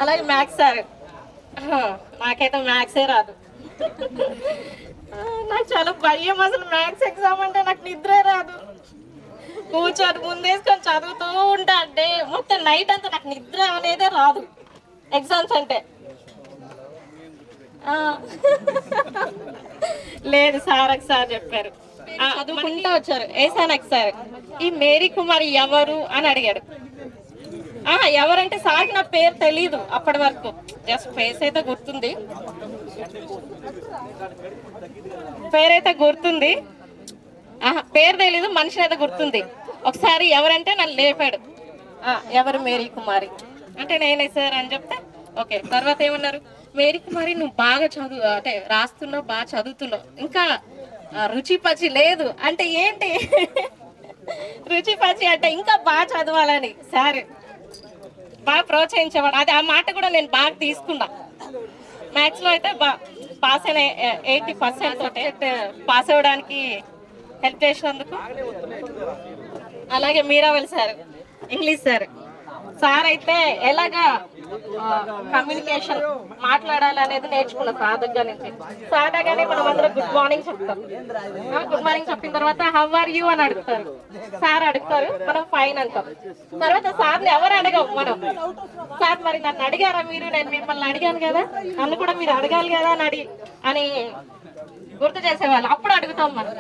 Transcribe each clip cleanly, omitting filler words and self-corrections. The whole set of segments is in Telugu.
అలాగే మ్యాథ్స్ సార్, నాకైతే మ్యాథ్సే రాదు. నాకు చాలా భయం అసలు. మ్యాథ్స్ ఎగ్జామ్ అంటే నాకు నిద్రే రాదు. కూర్చొని ముందేసుకొని చదువుతూ ఉంటా అంటే మొత్తం నైట్ అంతా నాకు నిద్ర అనేదే రాదు ఎగ్జామ్స్ అంటే. లేదు సార్ ఒకసారి చెప్పారు, చదువుకుంటూ వచ్చారు. ఏసానక్ సార్, ఈ మేరీ కుమారి ఎవరు అని అడిగాడు. ఎవరంటే సార్కి నా పేరు తెలీదు అప్పటి వరకు, జస్ట్ ఫేస్ అయితే గుర్తుంది, పేరైతే గుర్తుంది, పేరు తెలీదు, మనిషి అయితే గుర్తుంది. ఒకసారి ఎవరంటే నన్ను లేపాడు, ఎవరు మేరీ కుమారి అంటే నేనే సార్ అని చెప్తే ఓకే. తర్వాత ఏమన్నారు, మేరీ కుమారి నువ్వు బాగా చదువు అంటే రాస్తున్నావు, బాగా చదువుతున్నావు, ఇంకా రుచి పచి లేదు అంటే ఏంటి? రుచి పచి అంటే ఇంకా బాగా చదవాలని సార్ బాగా ప్రోత్సహించేవాడు. అది ఆ మాట కూడా నేను బాగా తీసుకున్నా. మ్యాథ్స్లో అయితే పాస్ అయిన 80% తోటే పాస్ అవ్వడానికి హెల్ప్ చేసినందుకు. అలాగే మీరావల్ సార్, ఇంగ్లీష్ సార్, సార్ అయితే ఎలాగా కమ్యూనికేషన్ మాట్లాడాలనేది నేర్చుకున్నా సార్ దగ్గర నుంచి. సార్ దగ్గరనే మనం అందరం గుడ్ మార్నింగ్ చెప్తాం. గుడ్ మార్నింగ్ చెప్పిన తర్వాత హౌ ఆర్ యూ అని అడుగుతారు. సార్ అడుగుతారు, మనం ఫైన్ అంటాం. తర్వాత సార్ని ఎవరు అడగం మనం. సార్ మరి నన్ను అడిగారా మీరు, నేను మిమ్మల్ని అడిగాను కదా, నన్ను కూడా మీరు అడగాలి కదా అని గుర్తు చేసేవాళ్ళు. అప్పుడు అడుగుతాం మనం.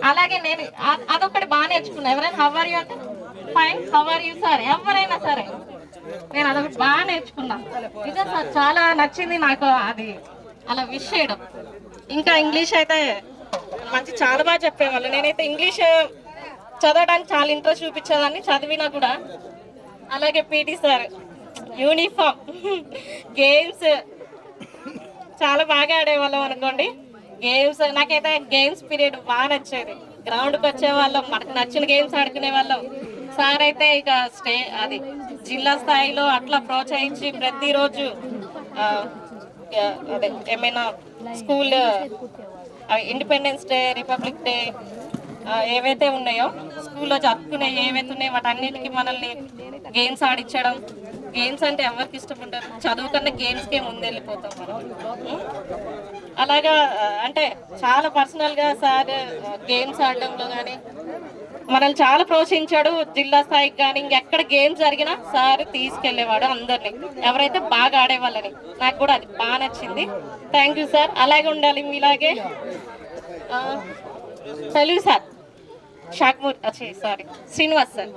అలాగే నేను అదొకటి బాగా నేర్చుకున్నా. ఎవరైనా హౌ ఆర్ యూ అంటే fine, how are you sir, ఎవరైనా సరే నేను అదొకటి బాగా నేర్చుకున్నా. నిజం సార్ చాలా నచ్చింది నాకు అది అలా విష్ చేయడం. ఇంకా ఇంగ్లీష్ అయితే మంచి చాలా బాగా చెప్పేవాళ్ళు. నేనైతే ఇంగ్లీష్ చదవడానికి చాలా ఇంట్రెస్ట్ చూపించేదాన్ని, చదివినా కూడా. అలాగే పీటీ సార్, యూనిఫామ్, గేమ్స్ చాలా బాగా ఆడేవాళ్ళం అనుకోండి. గేమ్స్ నాకైతే గేమ్స్ పీరియడ్ బాగా నచ్చేది. గ్రౌండ్కి వచ్చేవాళ్ళం, మనకు నచ్చిన గేమ్స్ ఆడుకునే వాళ్ళం. సార్ అయితే ఇక అది జిల్లా స్థాయిలో అట్లా ప్రోత్సహించి ప్రతిరోజు అదే ఏమైనా school independence day, republic day ఏవైతే ఉన్నాయో స్కూల్లో జరుపుకునే ఏవైతే ఉన్నాయో వాటన్నిటికీ మనల్ని గేమ్స్ ఆడించడం. గేమ్స్ అంటే ఎవరికి ఇష్టం ఉంటారు, చదువు కన్నా గేమ్స్కే ముందు వెళ్ళిపోతాం మనం. అలాగా అంటే చాలా పర్సనల్గా సార్ గేమ్స్ ఆడడంలో కానీ మనల్ని చాలా ప్రోత్సహించాడు. జిల్లా స్థాయికి కానీ ఇంకెక్కడ గేమ్స్ జరిగినా సార్ తీసుకెళ్లేవాడు అందరినీ, ఎవరైతే బాగా ఆడేవాళ్ళని. నాకు కూడా అది బాగా నచ్చింది. థ్యాంక్ యూ సార్, అలాగే ఉండాలి మీలాగే. Telugu sir Srinivas sir,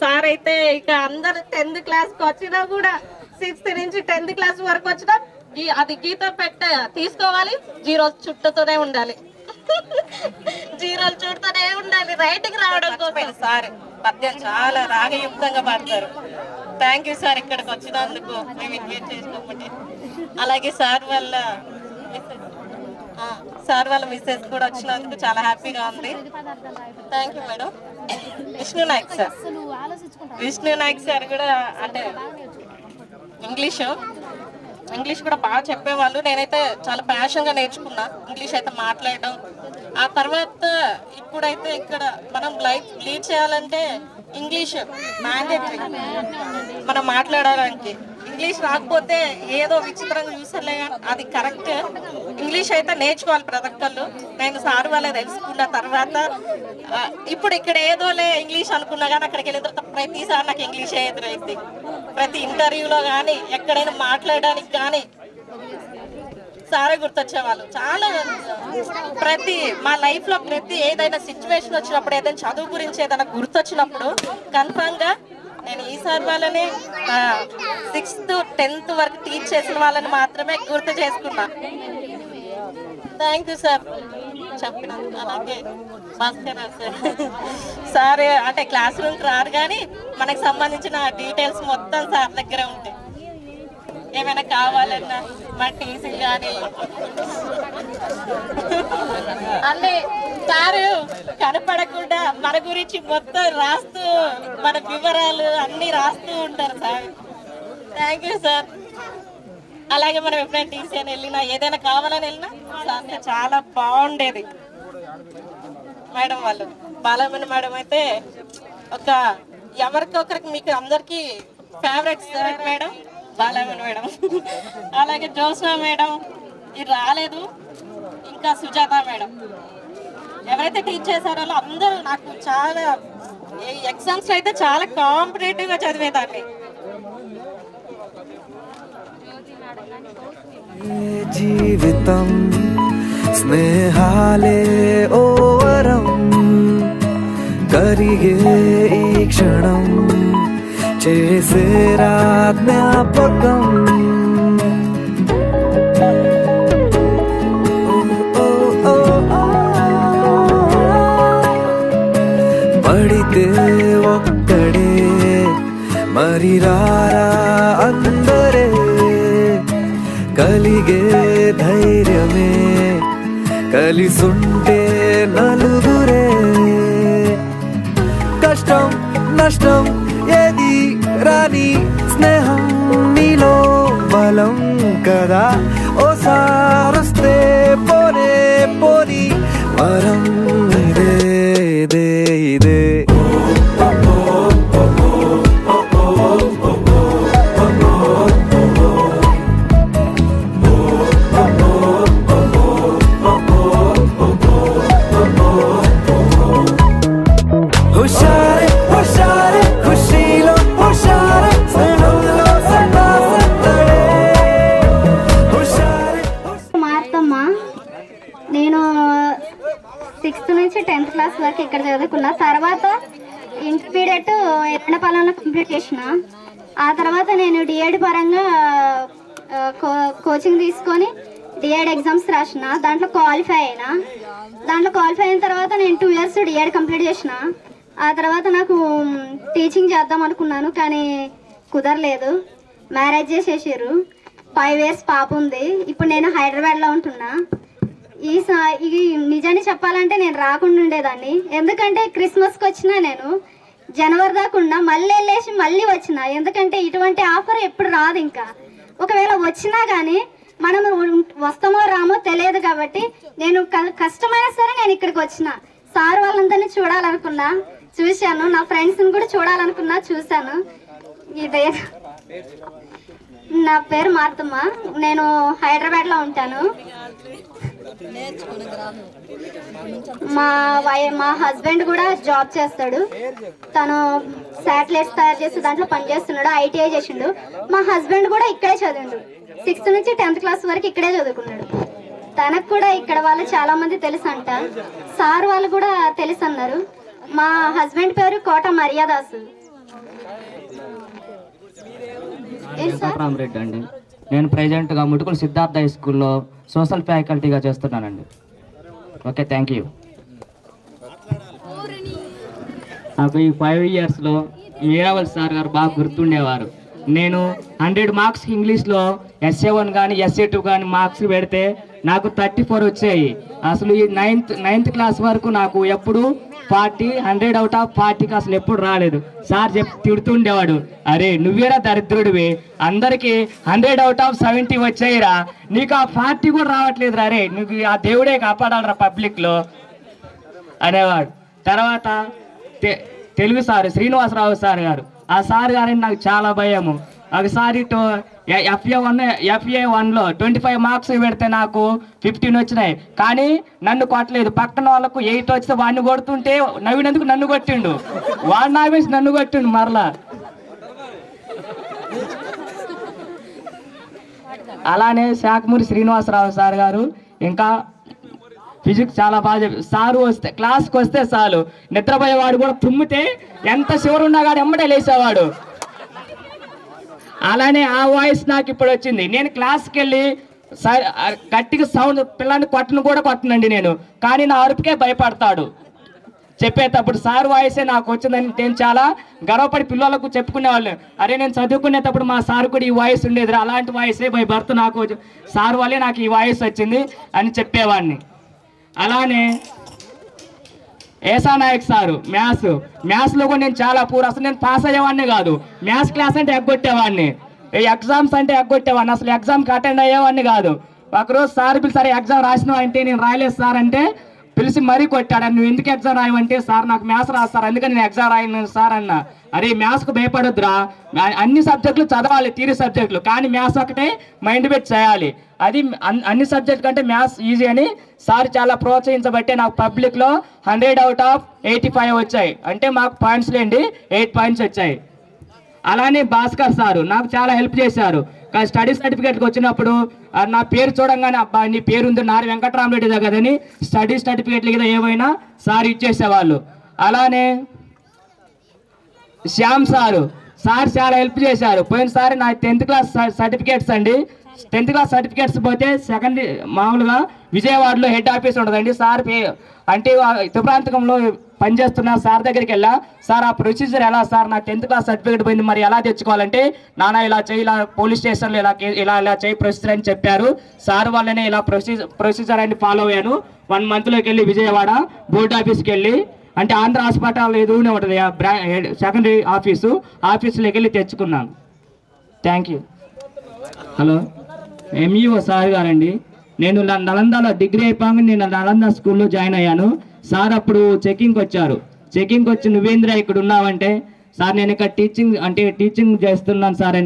sir అయితే ఇక అందరు 10th క్లాస్కి వచ్చినా కూడా 6th నుంచి 10th క్లాస్ వరకు వచ్చినా అది గీత తీసుకోవాలి, జీరోస్ చుట్టూతోనే ఉండాలి. జీరోలు చుట్టూనే ఉండాలి, రైటింగ్ రావడం కోసం. సార్ పద్యం చాలా రాగయుక్తంగా పాడతారు. థ్యాంక్ యూ సార్ ఇక్కడికి వచ్చినందుకు, మేము ఇన్వైట్ చేసుకోమంటే. అలాగే సార్ వాళ్ళ మిస్సెస్ కూడా వచ్చినందుకు చాలా హ్యాపీగా ఉంది. Thank you madam. Vishnu Nayak sir కూడా అంటే ఇంగ్లీష్ కూడా బాగా చెప్పేవాళ్ళు. నేనైతే చాలా ప్యాషన్గా నేర్చుకున్నా ఇంగ్లీష్ అయితే మాట్లాడడం. ఆ తర్వాత ఇప్పుడైతే ఇక్కడ మనం లైఫ్ లీడ్ చేయాలంటే ఇంగ్లీష్ మ్యాండేటరీ మనం మాట్లాడడానికి. ఇంగ్లీష్ రాకపోతే ఏదో విచిత్రంగా చూసలే, అది కరెక్ట్. ఇంగ్లీష్ అయితే నేర్చుకోవాలి ప్రతి ఒక్కళ్ళు. నేను సార్ వాళ్ళే తెలుసుకున్న తర్వాత ఇప్పుడు ఇక్కడ ఏదోలే ఇంగ్లీష్ అనుకున్నా కానీ అక్కడికి వెళ్ళిన తర్వాత ప్రతిసారి నాకు ఇంగ్లీషే ఎదురైంది. ప్రతి ఇంటర్వ్యూలో కానీ ఎక్కడైనా మాట్లాడడానికి కానీ సారే గుర్తొచ్చేవాళ్ళు. చాలా మా లైఫ్లో ప్రతి ఏదైనా సిచ్యువేషన్ వచ్చినప్పుడు, ఏదైనా చదువు గురించి ఏదైనా గుర్తొచ్చినప్పుడు కన్ఫామ్గా నేను ఈ సార్ వాళ్ళని 6th 10th వరకు టీచ్ చేసిన వాళ్ళని మాత్రమే గుర్తు చేసుకున్నా. థ్యాంక్ యూ సార్ చెప్పిన. అలాగే భాస్కర్ సార్ అంటే క్లాస్ రూమ్కి రారు కానీ మనకు సంబంధించిన డీటెయిల్స్ మొత్తం సార్ దగ్గరే ఉంటాయి. ఏమైనా కావాలన్నా మన టీసీలు కానీ అన్నీ సారు కనపడకుండా మన గురించి మొత్తం రాస్తూ, మన వివరాలు అన్నీ రాస్తూ ఉంటారు సార్. Thank you sir. అలాగే మనం ఎప్పుడైనా టీసీ అని వెళ్ళినా, ఏదైనా కావాలని వెళ్ళినా సార్ చాలా బాగుండేది. మేడం వాళ్ళు బాలమణి మేడం అయితే ఎవరికొకరికి మీకు అందరికీ ఫేవరెట్ సార్ మేడం బాలమన్ మేడం, అలాగే జోస్నా మేడం ఇది రాలేదు, ఇంకా సుజాత మేడం. ఎవరైతే టీచ్ చేశారో అందరూ నాకు చాలా ఎగ్జామ్స్ అయితే చాలా కాంపిటేటివ్ గా చదివేదాన్ని. జీవితం స్నేహాలే ఓవరం కరిగే ఈ క్షణం చేసేరా జ్ఞాపకం. పడితే ఒక్కడే మరి రారా అందరే కలిగే ధైర్యమే కలిసుంటే నలుగురే. కష్టం నష్టం ఏది రాని స్నేహం నీలో బలం కదా. ఓసారొస్తే పోనే పోని వరం ఇదే ఇదే ఇదే. హుషారే హుషారే ఖుషీలో హుషారే స్నేహంలో సదా సత్తడే హుషారే. మార్తమ్మ, నేను 6th నుంచి 10th క్లాస్ వరకు ఇక్కడ చదువుకున్నా. తర్వాత ఇంటర్మీడియట్ ఎర్రపాలెంలో కంప్లీట్ చేసిన. ఆ తర్వాత నేను డిఎడ్ పరంగా కోచింగ్ తీసుకొని డిఎడ్ ఎగ్జామ్స్ రాసిన. దాంట్లో క్వాలిఫై అయినా. దాంట్లో క్వాలిఫై అయిన తర్వాత నేను 2 years డిఎడ్ కంప్లీట్ చేసిన. ఆ తర్వాత నాకు టీచింగ్ చేద్దాం అనుకున్నాను, కానీ కుదరలేదు. మ్యారేజ్ చేసేసారు. 5 years పాప ఉంది. ఇప్పుడు నేను హైదరాబాద్లో ఉంటున్నా. ఈ నిజాన్ని చెప్పాలంటే నేను రాకుండా ఉండేదాన్ని. ఎందుకంటే క్రిస్మస్కి వచ్చినా నేను జనవరి దాకుండా మళ్ళీ వెళ్ళేసి మళ్ళీ వచ్చిన. ఎందుకంటే ఇటువంటి ఆఫర్ ఎప్పుడు రాదు. ఇంకా ఒకవేళ వచ్చినా కానీ మనం వస్తామో రామో తెలియదు. కాబట్టి నేను కష్టమైనా సరే నేను ఇక్కడికి వచ్చిన. సార్ వాళ్ళందరినీ చూడాలనుకున్నా, చూశాను. నా ఫ్రెండ్స్ని కూడా చూడాలనుకున్నా, చూశాను. ఇదే. నా పేరు మార్తమ్మ, నేను హైదరాబాద్లో ఉంటాను. మా హస్బెండ్ కూడా జాబ్ చేస్తాడు. తను శాటిలైట్స్ తయారు చేసి దాంట్లో పనిచేస్తున్నాడు. ఐటీఐ చేసిండు. మా హస్బెండ్ కూడా ఇక్కడే చదివిండు. 6th నుంచి 10th క్లాస్ వరకు ఇక్కడే చదువుకున్నాడు. తనకు కూడా ఇక్కడ వాళ్ళు చాలా మంది తెలుసు అంట. సార్ వాళ్ళు కూడా తెలుసు అన్నారు. మా హస్బెండ్ పేరు కోట మర్యాదాసు. రెడ్డి అండి. నేను ప్రెజెంట్గా ముటుకులు సిద్ధార్థ హై స్కూల్లో సోషల్ ఫ్యాకల్టీగా చేస్తున్నానండి. Okay, thank you. నాకు ఈ 5 yearsలో వీరావల్ సార్ గారు బాగా గుర్తుండేవారు. నేను 100 మార్క్స్ ఇంగ్లీష్లో SA1 కానీ SA2 కానీ మార్క్స్ పెడితే నాకు 34 వచ్చాయి. అసలు ఈ నైన్త్ క్లాస్ వరకు నాకు ఎప్పుడు 40, 100 out of 40కి అసలు ఎప్పుడు రాలేదు. సార్ తిడుతుండేవాడు, అరే నువ్వేరా దరిద్రుడివి, అందరికీ 100 out of 70 వచ్చాయిరా, నీకు ఆ 40 కూడా రావట్లేదు రా, రే నువ్వు ఆ దేవుడే కాపాడాలరా పబ్లిక్లో అనేవాడు. తర్వాత తెలుగు సార్ శ్రీనివాసరావు సార్ గారు, ఆ సార్ గారని నాకు చాలా భయము. ఒకసారి FA1లో 25 మార్క్స్ పెడితే నాకు 15 వచ్చినాయి. కానీ నన్ను కొట్టలేదు. పక్కన వాళ్ళకు 8 వస్తే వాడిని కొడుతుంటే నవ్వినందుకు నన్ను కొట్టిండు. వాడు నావేసి నన్ను కొట్టిండు మరలా. అలానే శాఖమూరి శ్రీనివాసరావు సార్ గారు ఇంకా ఫిజిక్స్ చాలా బాగా సారు వస్తే క్లాస్కి వస్తే చాలు నిద్రపోయేవాడు కూడా తుమ్మితే ఎంత శివరున్నా కానీ ఎమ్మటే లేసేవాడు. అలానే ఆ వాయిస్ నాకు ఇప్పుడు వచ్చింది. నేను క్లాస్కి వెళ్ళి గట్టిగా సౌండ్ పిల్లాన్ని కొట్టనండి నేను, కానీ నా అరుపుకే భయపడతాడు. చెప్పేటప్పుడు సార్ వాయిసే నాకు వచ్చిందని నేను చాలా గర్వపడి పిల్లలకు చెప్పుకునేవాళ్ళు. అరే నేను చదువుకునేటప్పుడు మా సార్ కూడా ఈ వాయిస్ ఉండేది, అలాంటి వాయిసే బై బర్త్ నాకు సార్ వల్లే నాకు ఈ వాయిస్ వచ్చింది అని చెప్పేవాడిని. అలానే ఏసా నాయక్ సారు మ్యాథ్స్లో కూడా నేను చాలా పూర్, అసలు నేను పాస్ అయ్యేవాడిని కాదు. మ్యాథ్స్ క్లాస్ అంటే ఎగ్గొట్టేవాడిని, ఎగ్జామ్స్ అంటే ఎగ్గొట్టేవాడిని, అసలు ఎగ్జామ్కి అటెండ్ అయ్యేవాడిని కాదు. ఒకరోజు సార్ పిలిచారు ఎగ్జామ్ రాసినావు అంటే నేను రాయలేదు సార్ అంటే పిలిచి మరీ కొట్టాడు. నువ్వు ఎందుకు ఎగ్జామ్ రాయమంటే, సార్ నాకు మ్యాథ్స్ రాస్తారు అందుకని నేను ఎగ్జామ్ రాయను సార్ అన్న. అరే మ్యాథ్స్కు భయపడొద్దురా, అన్ని సబ్జెక్టులు చదవాలి థియరీ సబ్జెక్టులు, కానీ మ్యాథ్స్ ఒకటే మైండ్ పెట్టి చేయాలి. అది అన్ని సబ్జెక్ట్ కంటే మ్యాథ్స్ ఈజీ అని సార్ చాలా ప్రోత్సహించబట్టే నాకు పబ్లిక్లో 100/85 వచ్చాయి. అంటే మాకు పాయింట్స్ లేండి 8 పాయింట్స్ వచ్చాయి. అలానే భాస్కర్ సారు నాకు చాలా హెల్ప్ చేశారు. కానీ స్టడీ సర్టిఫికేట్కి వచ్చినప్పుడు నా పేరు చూడంగానే అబ్బా నీ పేరు ఉంది నారి వెంకటరామరెడ్డి కదని స్టడీ సర్టిఫికేట్లు కదా ఏమైనా సార్ ఇచ్చేసేవాళ్ళు. అలానే శ్యామ్ సార్ చాలా హెల్ప్ చేశారు. పోయినసారి నా 10th క్లాస్ సర్టిఫికేట్స్ అండి, 10th క్లాస్ సర్టిఫికేట్స్ పోతే సెకండ్ మామూలుగా విజయవాడలో హెడ్ ఆఫీస్ ఉంటుందండి. సార్ అంటే తుప్రాంతకంలో పనిచేస్తున్న సార్ దగ్గరికి వెళ్ళా, సార్ ఆ ప్రొసీజర్ ఎలా సార్, నా 10th క్లాస్ సర్టిఫికేట్ పోయింది మరి ఎలా తెచ్చుకోవాలంటే, నాన్న ఇలా చేయి, ఇలా పోలీస్ స్టేషన్లో ఇలా చేయి ప్రొసీజర్ అని చెప్పారు. సార్ వాళ్ళనే ఇలా ప్రొసీజర్ అని ఫాలో అయ్యాను. 1 మంత్లోకి వెళ్ళి విజయవాడ బోర్డు ఆఫీస్కి వెళ్ళి, అంటే ఆంధ్ర హాస్పిటల్ ఎదురునే ఉంటుంది సెకండరీ ఆఫీసులోకి వెళ్ళి తెచ్చుకున్నాను. Thank you. Hello, MEO sir గారండి. నేను నలందలో డిగ్రీ అయిపోయాక నేను నలంద స్కూల్లో జాయిన్ అయ్యాను. సార్ అప్పుడు చెకింగ్కి వచ్చారు. చెకింగ్కి వచ్చి నువ్వేంద్ర ఇక్కడ ఉన్నావంటే, సార్ నేను ఇక్కడ టీచింగ్ చేస్తున్నాను సార్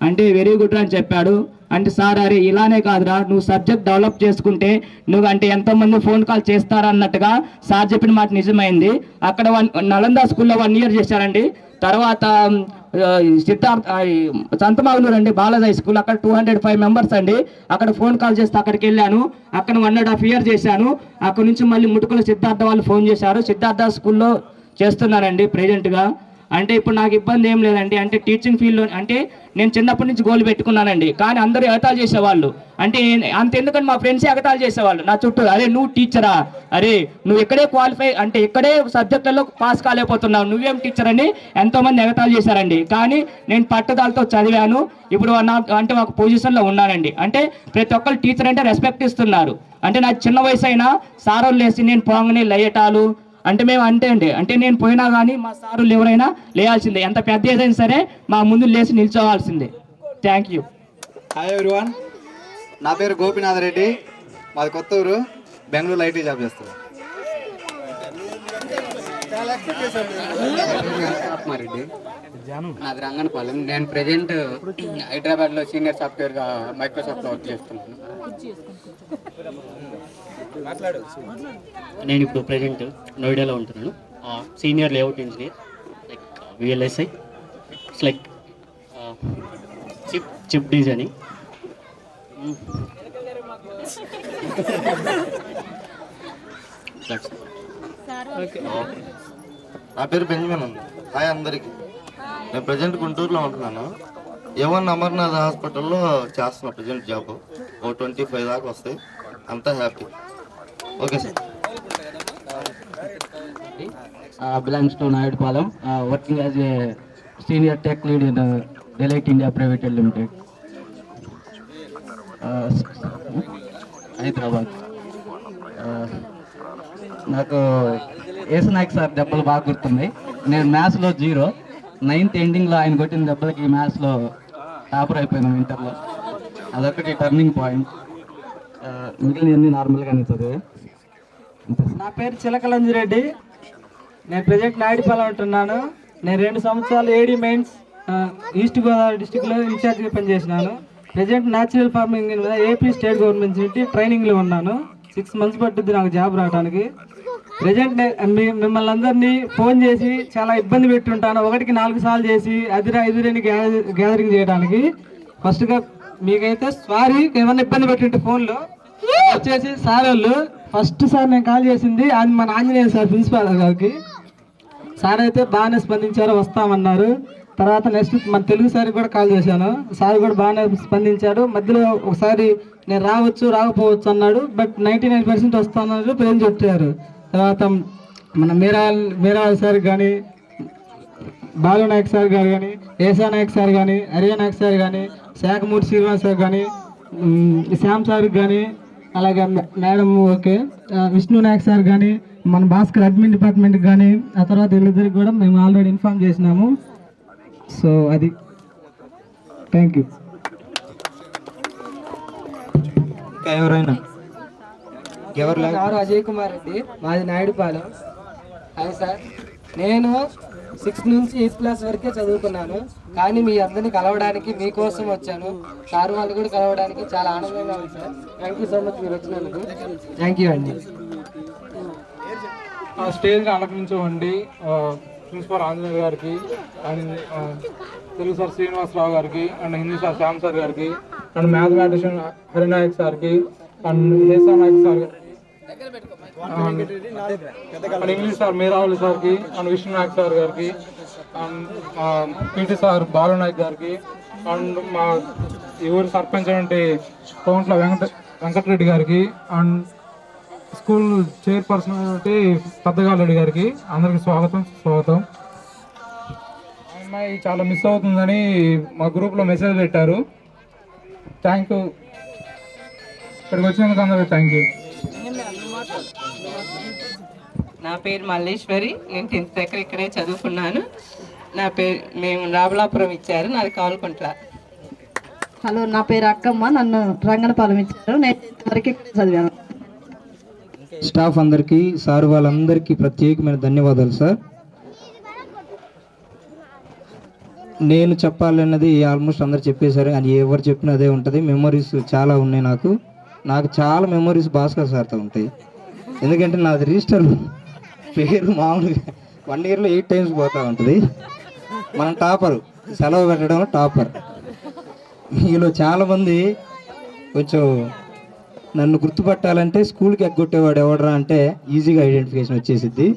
అంటే వెరీ గుడ్ అని చెప్పాడు. అంటే సార్ అరే ఇలానే కాదురా, నువ్వు సబ్జెక్ట్ డెవలప్ చేసుకుంటే నువ్వు అంటే ఎంతోమంది ఫోన్ కాల్ చేస్తారన్నట్టుగా సార్ చెప్పిన మాట నిజమైంది. అక్కడ నలంద స్కూల్లో 1 year చేశారండి. తర్వాత సిద్ధార్థ సంతమాగులూరు అండి బాలాజీ హై స్కూల్, అక్కడ 205 members అండి. అక్కడ ఫోన్ కాల్ చేస్తే అక్కడికి వెళ్ళాను. అక్కడ 1.5 years చేశాను. అక్కడ నుంచి మళ్ళీ ముటుకుల సిద్ధార్థ వాళ్ళు ఫోన్ చేశారు. సిద్ధార్థ స్కూల్లో చేస్తున్నానండి ప్రెజెంట్గా. అంటే ఇప్పుడు నాకు ఇబ్బంది ఏం లేదండి. అంటే టీచింగ్ ఫీల్డ్లో అంటే నేను చిన్నప్పటి నుంచి గోల్ పెట్టుకున్నానండి. కానీ అందరూ ఎగతాలు చేసేవాళ్ళు. అంటే అంతెందుకని మా ఫ్రెండ్సే ఎగతాలు చేసేవాళ్ళు నా చుట్టూ. అరే నువ్వు టీచరా, అరే నువ్వు ఇక్కడే క్వాలిఫై అంటే ఇక్కడే సబ్జెక్టులలో పాస్ కాలేకపోతున్నావు, నువ్వేం టీచర్ అని ఎంతోమంది ఎగతాలు చేశారండి. కానీ నేను పట్టుదలతో చదివాను. ఇప్పుడు అంటే ఒక పొజిషన్లో ఉన్నానండి. అంటే ప్రతి ఒక్కరు టీచర్ అంటే రెస్పెక్ట్ ఇస్తున్నారు. అంటే నాకు చిన్న వయసు అయినా సారోళ్ళు లేసి నేను పోగానే లేయటాలు అంటే మేము అంతే అండి. అంటే నేను పోయినా కానీ మా సారులు ఎవరైనా లేయాల్సిందే, ఎంత పెద్ద ఏదైనా సరే మా ముందు లేచి నిల్చోవాల్సిందే. Thank you. హాయ్ ఎవ్రీవన్, నా పేరు గోపినాథ్ రెడ్డి, మాది కొత్త ఊరు, బెంగళూరులో ఐటీ జాబ్ చేస్తాను. రెడ్డి నాది రంగనపాలెం. నేను ప్రెజెంట్ హైదరాబాద్లో సీనియర్ సాఫ్ట్వేర్గా మైక్రోసాఫ్ట్లో వర్క్ చేస్తున్నాను. నేను ఇప్పుడు ప్రెజెంట్ నోయిడాలో ఉంటున్నాను. Senior layout engineer, like VLSI. It's like chip designing. నా పేరు బెంజమిన్ ఉంది. హాయ్ అందరికీ. నేను ప్రజెంట్ గుంటూరులో ఉంటున్నాను. A1 అమర్నాథ్ హాస్పిటల్లో చేస్తున్నా ప్రజెంట్ జాబ్. 25 దాకా వస్తాయి, అంతా happy. Okay sir. belongs to Nayadpalam, working as a senior tech lead in Deloitte India Private Limited, Hyderabad. నాకు ఏసనాయక్ సార్ దెబ్బలు బాగా గుర్తున్నాయి. నేను మ్యాథ్స్లో 0, 9th ఎండింగ్లో ఆయన కొట్టిన దెబ్బలకి మ్యాథ్స్లో టాపర్ అయిపోయాను ఇంటర్లో. అదొకటి టర్నింగ్ పాయింట్. మిగిలినవన్నీ నార్మల్గానే చదివే. నా పేరు చిలకలంజిరెడ్డి. నేను ప్రజెంట్ నాయుడుపాలెం ఉంటున్నాను. నేను 2 సంవత్సరాలు ఏడీ మెయిన్స్ ఈస్ట్ గోదావరి డిస్టిక్లో ఇన్ఛార్జ్గా పనిచేసినాను. ప్రజెంట్ న్యాచురల్ ఫార్మింగ్ మీద ఏపీ స్టేట్ గవర్నమెంట్ నుంచి ట్రైనింగ్లో ఉన్నాను. 6 months పట్టుద్ది నాకు జాబ్ రావడానికి. ప్రజెంట్ మిమ్మల్ని అందరినీ ఫోన్ చేసి చాలా ఇబ్బంది పెట్టుంటాను. 1కి 4 సార్లు చేసి ఎదురని గ్యాదరింగ్ చేయడానికి. ఫస్ట్గా మీకైతే సారీ, ఏమన్నా ఇబ్బంది పెట్టుంటే ఫోన్లో వచ్చేసి సార్ వాళ్ళు ఫస్ట్ సార్ నేను కాల్ చేసింది అది మన ఆంజనేయ సార్ ప్రిన్సిపాల్ గారికి. సార్ అయితే బాగానే స్పందించారు, వస్తామన్నారు. తర్వాత నెక్స్ట్ మన తెలుగు సార్ కూడా కాల్ చేశాను. సార్ కూడా బాగానే స్పందించాడు. మధ్యలో ఒకసారి నేను రాకపోవచ్చు అన్నాడు, బట్ 99% వస్తానన్నారు, ప్రేమ్ చెప్పారు. తర్వాత మన మీరా సార్ కానీ, బాలు నాయక్ సార్ గారు కానీ, ఏసా నాయక్ సార్ కానీ, హరియా నాయక్ సార్ కానీ, శాఖమూర్తి శ్రీనివాస్ సార్ కానీ, శ్యామ్ సార్ కానీ, అలాగే madam okay Vishnu Nayak sir కానీ, మన భాస్కర్ అడ్మిన్ డిపార్ట్మెంట్కి కానీ, ఆ తర్వాత వీళ్ళిద్దరికి కూడా మేము ఆల్రెడీ ఇన్ఫార్మ్ చేసినాము. సో అది. Thank you. ఎవరైనా గారు అజయ్ కుమార్ రెడ్డి, మాది నాయుడుపాలెం. హాయ్ సార్, నేను 6th నుంచి 8th క్లాస్ వరకే చదువుకున్నాను. కానీ మీ అందరినీ కలవడానికి మీకోసం వచ్చాను. సార్ వాళ్ళు కూడా కలవడానికి చాలా ఆనందంగా ఉంది sir. Thank you so much మీరు వచ్చినందుకు. థ్యాంక్ యూ అండి. స్టేజ్కి అలంకరించండి ప్రిన్సిపల్ ఆంజనేయ గారికి అండ్ తెలుగు సార్ శ్రీనివాసరావు గారికి and Hindi sir Shyam sir గారికి అండ్ మ్యాథమెటిషియన్ హరినాయక్ సార్కి అండ్ ఏసా నాయక్ సార్ గారికి అండ్ ఇంగ్లీష్ సార్ మేరావళి సార్కి అండ్ విష్ణు నాయక్ సార్ గారికి and PT sir Balu Nayak గారికి అండ్ మా ఈ ఊరి సర్పంచ్ అంటే కోంట్ల వెంకటరెడ్డి గారికి అండ్ స్కూల్ చైర్పర్సన్ అంటే పెద్దగారెడ్డి గారికి అందరికి స్వాగతం. అమ్మాయి చాలా మిస్ అవుతుందని మా గ్రూప్లో మెసేజ్ పెట్టారు. Thank you. ఇక్కడికి వచ్చినందుకు అందరికి థ్యాంక్ యూ. నా పేరు మల్లేశ్వరి, నేను 10th దగ్గర ఇక్కడే చదువుకున్నాను. నా పేరు మేము రాబలాపురం ఇచ్చారు, నాది కాల్కొంట్ల. హలో, నా పేరు అక్కమ్మ, నన్ను రంగనపాలెం ఇచ్చారు. నేను 10th వరకు ఇక్కడే చదివాను. స్టాఫ్ అందరికీ, సార్ వాళ్ళందరికీ ప్రత్యేకమైన ధన్యవాదాలు సార్. నేను చెప్పాలన్నది ఆల్మోస్ట్ అందరు చెప్పేశారు, అని ఎవరు చెప్పినా అదే ఉంటుంది. మెమరీస్ చాలా ఉన్నాయి నాకు చాలా మెమరీస్ భాస్కర్ సార్తో ఉంటాయి. ఎందుకంటే నాది రిజిస్టర్ పేరు మామూలుగా 1 yearలో 8 times పోతూ ఉంటుంది. మనం టాపర్, సెలవు పెట్టడం టాపర్. మీలో చాలామంది కొంచెం నన్ను గుర్తుపట్టాలంటే స్కూల్కి ఎగ్గొట్టేవాడు ఎవడరా అంటే ఈజీగా ఐడెంటిఫికేషన్ వచ్చేసిద్ది.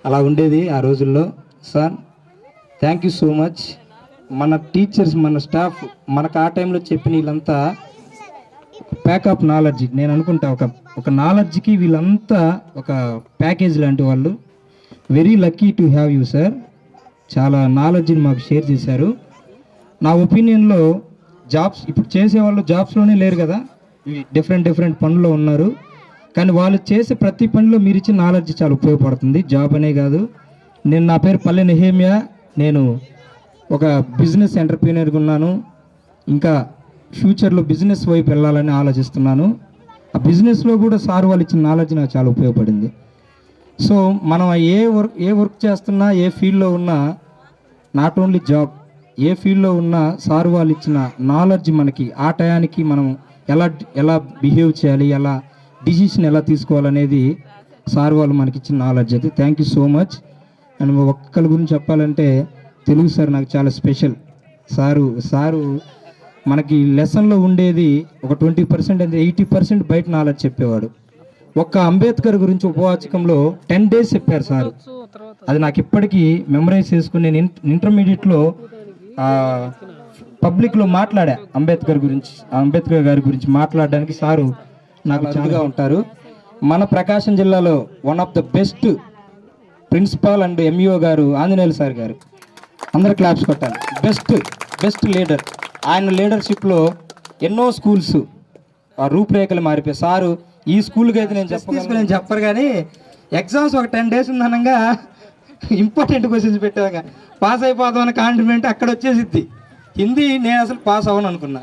అలా ఉండేది ఆ రోజుల్లో. Sir thank you so much. మన టీచర్స్, మన స్టాఫ్ మనకు ఆ టైంలో చెప్పిన వీళ్ళంతా ప్యాకప్ నాలెడ్జ్. నేను అనుకుంటా ఒక నాలెడ్జ్కి వీళ్ళంతా ఒక ప్యాకేజ్ లాంటి వాళ్ళు. Very lucky to have you sir. చాలా నాలెడ్జ్ని మాకు షేర్ చేశారు. నా ఒపీనియన్లో జాబ్స్ ఇప్పుడు చేసేవాళ్ళు జాబ్స్లోనే లేరు కదా, డిఫరెంట్ పనుల్లో ఉన్నారు. కానీ వాళ్ళు చేసే ప్రతి పనిలో మీరు ఇచ్చిన నాలెడ్జ్ చాలా ఉపయోగపడుతుంది. జాబ్ అనే కాదు. నా పేరు పల్లె నెహేమియా. నేను ఒక బిజినెస్ ఎంటర్ప్రీనర్గా ఉన్నాను. ఇంకా ఫ్యూచర్లో బిజినెస్ వైపు వెళ్ళాలని ఆలోచిస్తున్నాను. ఆ బిజినెస్లో కూడా సార్ వాళ్ళు ఇచ్చిన నాలెడ్జ్ నాకు చాలా ఉపయోగపడింది. సో మనం ఏ వర్క్ చేస్తున్నా, ఏ ఫీల్డ్లో ఉన్నా, నాట్ ఓన్లీ జాబ్, ఏ ఫీల్డ్లో ఉన్నా సార్ వాళ్ళు ఇచ్చిన నాలెడ్జ్ మనకి ఆ టయానికి మనం ఎలా బిహేవ్ చేయాలి, ఎలా డిసిషన్ ఎలా తీసుకోవాలనేది సార్ వాళ్ళు మనకి ఇచ్చిన నాలెడ్జ్. అయితే thank you so much. And ఒక్కరి గురించి చెప్పాలంటే తెలుగు సార్ నాకు చాలా స్పెషల్. సారు మనకి లెసన్లో ఉండేది ఒక 20% అంటే 80% బయట నాలెడ్జ్ చెప్పేవాడు. ఒక్క అంబేద్కర్ గురించి ఉపవాచకంలో 10 days చెప్పారు సార్. అది నాకు ఇప్పటికీ మెమరైజ్ చేసుకుని నేను ఇంటర్మీడియట్లో పబ్లిక్లో మాట్లాడా అంబేద్కర్ గారి గురించి మాట్లాడడానికి సారు నాకు చాలా ఉంటారు. మన ప్రకాశం జిల్లాలో one of the best principal and MEO గారు ఆంజనేయులు సార్ గారు. అందరు క్లాప్స్ కొట్టాలి. Best leader. ఆయన లీడర్షిప్లో ఎన్నో స్కూల్స్ రూపురేఖలు మారిపోయాయి. సారు ఈ స్కూల్కి అయితే నేను చెప్పరు కానీ ఎగ్జామ్స్ ఒక 10 days ఉందనగా ఇంపార్టెంట్ క్వశ్చన్స్ పెట్టాక పాస్ అయిపోదాం అనే కాన్ఫిడెంట్ అక్కడ వచ్చేసిద్ది. హిందీ నేను అసలు పాస్ అవ్వను అనుకున్నా.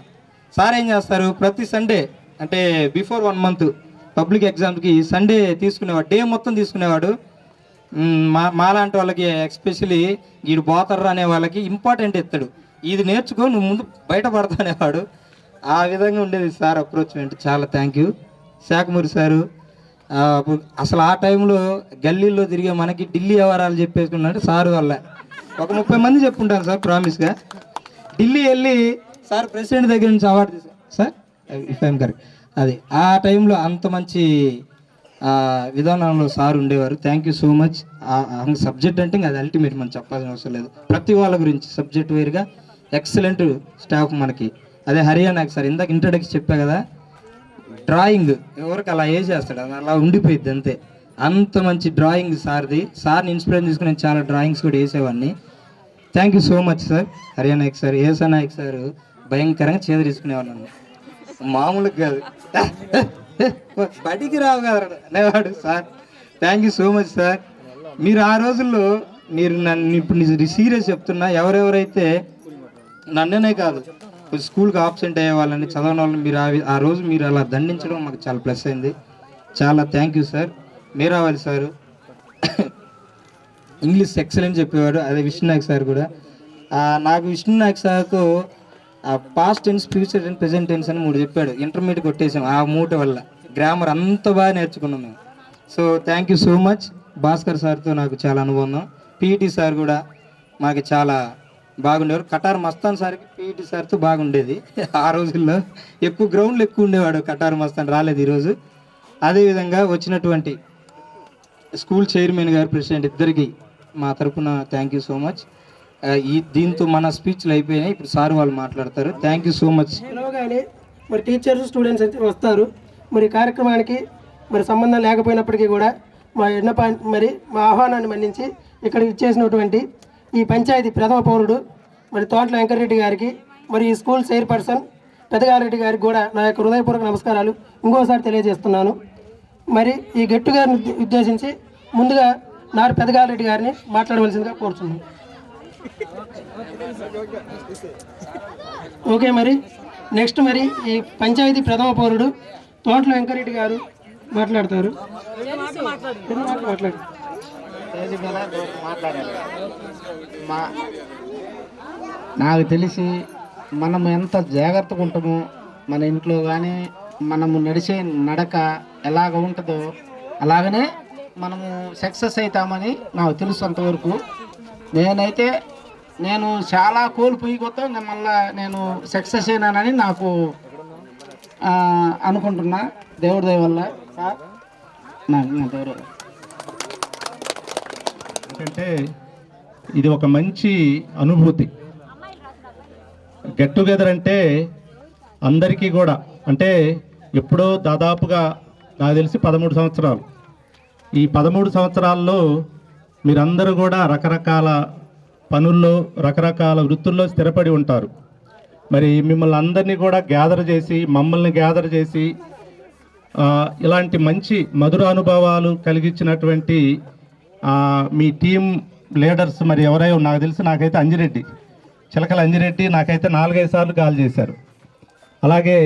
సార్ ఏం చేస్తారు, ప్రతి సండే అంటే బిఫోర్ 1 month పబ్లిక్ ఎగ్జామ్స్కి సండే తీసుకునేవాడు, డే మొత్తం తీసుకునేవాడు. మాలాంటి వాళ్ళకి ఎస్పెషలీ వీడు పోతారు అనే వాళ్ళకి ఇంపార్టెంట్ ఎత్తాడు. ఇది నేర్చుకో, నువ్వు ముందు బయటపడతా అనేవాడు. ఆ విధంగా ఉండేది సార్ అప్రోచ్మెంట్. చాలా థ్యాంక్ యూ. శాఖమూరి సారు అసలు ఆ టైంలో గల్లీల్లో తిరిగే మనకి ఢిల్లీ వ్యవహారాలు చెప్పేసుకున్నాడు సారు వల్ల. ఒక 30 మంది చెప్పుంటాను సార్ ప్రామిస్గా. ఢిల్లీ వెళ్ళి సార్ ప్రెసిడెంట్ దగ్గర నుంచి అవార్డు తీసారు సార్, ఇఫ్ ఐఎమ్ కరెక్ట్. అది ఆ టైంలో అంత మంచి విధానంలో సార్ ఉండేవారు. Thank you so much. Subject అంటే అది అల్టిమేట్, మనం చెప్పాల్సిన అవసరం లేదు. ప్రతి వాళ్ళ గురించి సబ్జెక్ట్ వేరుగా ఎక్సలెంట్ స్టాఫ్ మనకి. అదే హరియాణాకి సార్ ఇందాక ఇంట్రడక్షన్ చెప్పా కదా, డ్రాయింగ్ ఎవరికి అలా వేసేస్తాడు, అది అలా ఉండిపోయిద్ది అంతే. అంత మంచి డ్రాయింగ్ సార్ది. సార్ని ఇన్స్పిరేషన్ తీసుకుని నేను చాలా డ్రాయింగ్స్ కూడా వేసేవాడిని. Thank you so much sir. Harinayak sir, Esa Nayak sir భయంకరంగా చేదరించుకునేవాడు, మామూలుగా కాదు. బడికి రావు కదా అనేవాడు సార్. Thank you so much sir. మీరు ఆ రోజుల్లో నన్ను ఇప్పుడు సీరియస్ చెప్తున్నా, ఎవరెవరైతే నన్ననే కాదు స్కూల్కి ఆబ్సెంట్ అయ్యే వాళ్ళని, చదవని వాళ్ళని మీరు ఆ రోజు మీరు అలా దండించడం మాకు చాలా ప్లస్ అయింది. చాలా థ్యాంక్ యూ సార్. మీరావాలి సారు ఇంగ్లీష్ ఎక్సలెంట్ చెప్పేవాడు. అదే విష్ణునాయక్ సార్ కూడా. నాకు విష్ణునాయక్ సార్కు past tense, future tense, present tense అని 3 చెప్పాడు. ఇంటర్మీడియట్ కొట్టేసాం ఆ 3 వల్ల. గ్రామర్ అంత బాగా నేర్చుకున్నాం మేము. So thank you so much. Bhaskar సార్తో నాకు చాలా అనుబంధం. పీఈటీ సార్ కూడా మాకు చాలా బాగుండేవారు. కటార్ మస్తాన్ సార్కి పీఈటీ సార్తో బాగుండేది. ఆ రోజుల్లో ఎక్కువ గ్రౌండ్లు ఎక్కువ ఉండేవాడు. కటార్ మస్తాన్ రాలేదు ఈరోజు. అదేవిధంగా వచ్చినటువంటి స్కూల్ చైర్మన్ గారు, ప్రెసిడెంట్ ఇద్దరికి మా తరఫున థ్యాంక్ యూ సో మచ్. దీంతో మన స్పీచ్లు అయిపోయినాయి. ఇప్పుడు సార్ వాళ్ళు మాట్లాడతారు. Thank you so much. కానీ మరి టీచర్స్, స్టూడెంట్స్ అయితే వస్తారు. మరి కార్యక్రమానికి మరి సంబంధం లేకపోయినప్పటికీ కూడా మా మరి మా ఆహ్వానాన్ని మన్నించి ఇక్కడికి ఇచ్చేసినటువంటి ఈ పంచాయతీ ప్రథమ పౌరుడు మరి తోట్ల వెంకటరెడ్డి గారికి, మరి ఈ స్కూల్ చైర్పర్సన్ పెద్దగారెడ్డి గారికి కూడా నా యొక్క హృదయపూర్వక నమస్కారాలు ఇంకోసారి తెలియజేస్తున్నాను. మరి ఈ గెట్టు గారిని ఉద్దేశించి ముందుగా నారు పెద్దగారెడ్డి గారిని మాట్లాడవలసిందిగా కోరుతున్నాను. ఓకే, మరి నెక్స్ట్ మరి ఈ పంచాయతీ ప్రథమ పౌరుడు తోట్ల వెంకరెడ్డి గారు మాట్లాడతారు. నాకు తెలిసి మనం ఎంత జాగ్రత్తగా ఉంటామో మన ఇంట్లో కానీ మనము నడిచే నడక ఎలాగ ఉంటుందో అలాగనే మనము సక్సెస్ అవుతామని నాకు తెలుసు. అంతవరకు నేను చాలా కోల్పోయి కొత్త మళ్ళీ నేను సక్సెస్ అయినానని నాకు అనుకుంటున్నా. దేవుడి దయ వల్ల దేవుడు. ఎందుకంటే ఇది ఒక మంచి అనుభూతి. గెట్ టుగెదర్ అంటే అందరికీ కూడా, అంటే ఎప్పుడో దాదాపుగా నాకు తెలిసి 13 సంవత్సరాలు. ఈ 13 సంవత్సరాల్లో మీరందరూ కూడా రకరకాల పనుల్లో, రకరకాల వృత్తుల్లో స్థిరపడి ఉంటారు. మరి మిమ్మల్ని అందరినీ కూడా మమ్మల్ని గ్యాదర్ చేసి ఇలాంటి మంచి మధుర అనుభవాలు కలిగించినటువంటి మీ టీం లీడర్స్ మరి ఎవరైనా నాకు తెలిసి, నాకైతే అంజిరెడ్డి, చిలకల అంజిరెడ్డి నాకైతే 4-5 సార్లు కాల్ చేశారు. అలాగే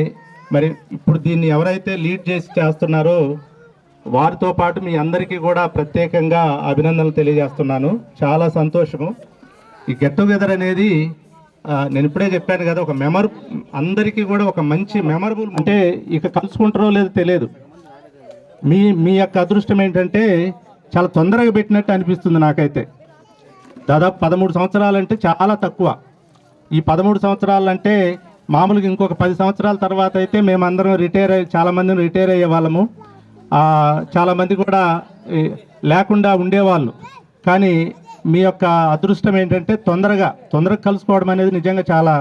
మరి ఇప్పుడు దీన్ని ఎవరైతే లీడ్ చేసి చేస్తున్నారో వారితో పాటు మీ అందరికీ కూడా ప్రత్యేకంగా అభినందనలు తెలియజేస్తున్నాను. చాలా సంతోషము. ఈ గెట్ టుగెదర్ అనేది నేను ఇప్పుడే చెప్పాను కదా, ఒక అందరికీ కూడా ఒక మంచి మెమరబుల్. అంటే ఇక కలుసుకుంటారో లేదో తెలియదు. మీ యొక్క అదృష్టం ఏంటంటే చాలా తొందరగా పెట్టినట్టు అనిపిస్తుంది నాకైతే. దాదాపు 13 సంవత్సరాలు అంటే చాలా తక్కువ. ఈ 13 సంవత్సరాలు అంటే మామూలుగా ఇంకొక 10 సంవత్సరాల తర్వాత అయితే మేమందరం చాలామందిని రిటైర్ అయ్యే వాళ్ళము. చాలామంది కూడా లేకుండా ఉండేవాళ్ళు. కానీ మీ యొక్క అదృష్టం ఏంటంటే తొందరగా కలుసుకోవడం అనేది నిజంగా చాలా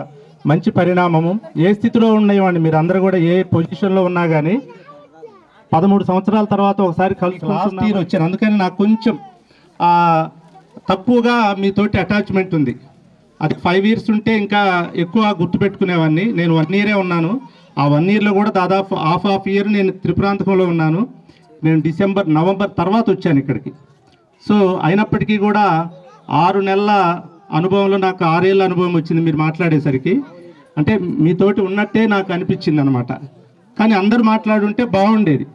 మంచి పరిణామము. ఏ స్థితిలో ఉండేవాడిని మీరు అందరూ కూడా, ఏ పొజిషన్లో ఉన్నా కానీ 13 సంవత్సరాల తర్వాత ఒకసారి లాస్ట్ ఇయర్ వచ్చాను. అందుకని నాకు కొంచెం తక్కువగా మీతోటి అటాచ్మెంట్ ఉంది. అది 5 ఇయర్స్ ఉంటే ఇంకా ఎక్కువ గుర్తుపెట్టుకునేవాడిని. నేను 1 ఇయరే ఉన్నాను. ఆ 1 ఇయర్లో కూడా దాదాపు హాఫ్ ఇయర్ నేను త్రిపురాంతకంలో ఉన్నాను. నేను నవంబర్ తర్వాత వచ్చాను ఇక్కడికి. సో అయినప్పటికీ కూడా 6 నెలల అనుభవంలో నాకు 6 ఏళ్ళ అనుభవం వచ్చింది మీరు మాట్లాడేసరికి. అంటే మీతోటి ఉన్నట్టే నాకు అనిపించింది అనమాట. కానీ అందరూ మాట్లాడుంటే బాగుండేది.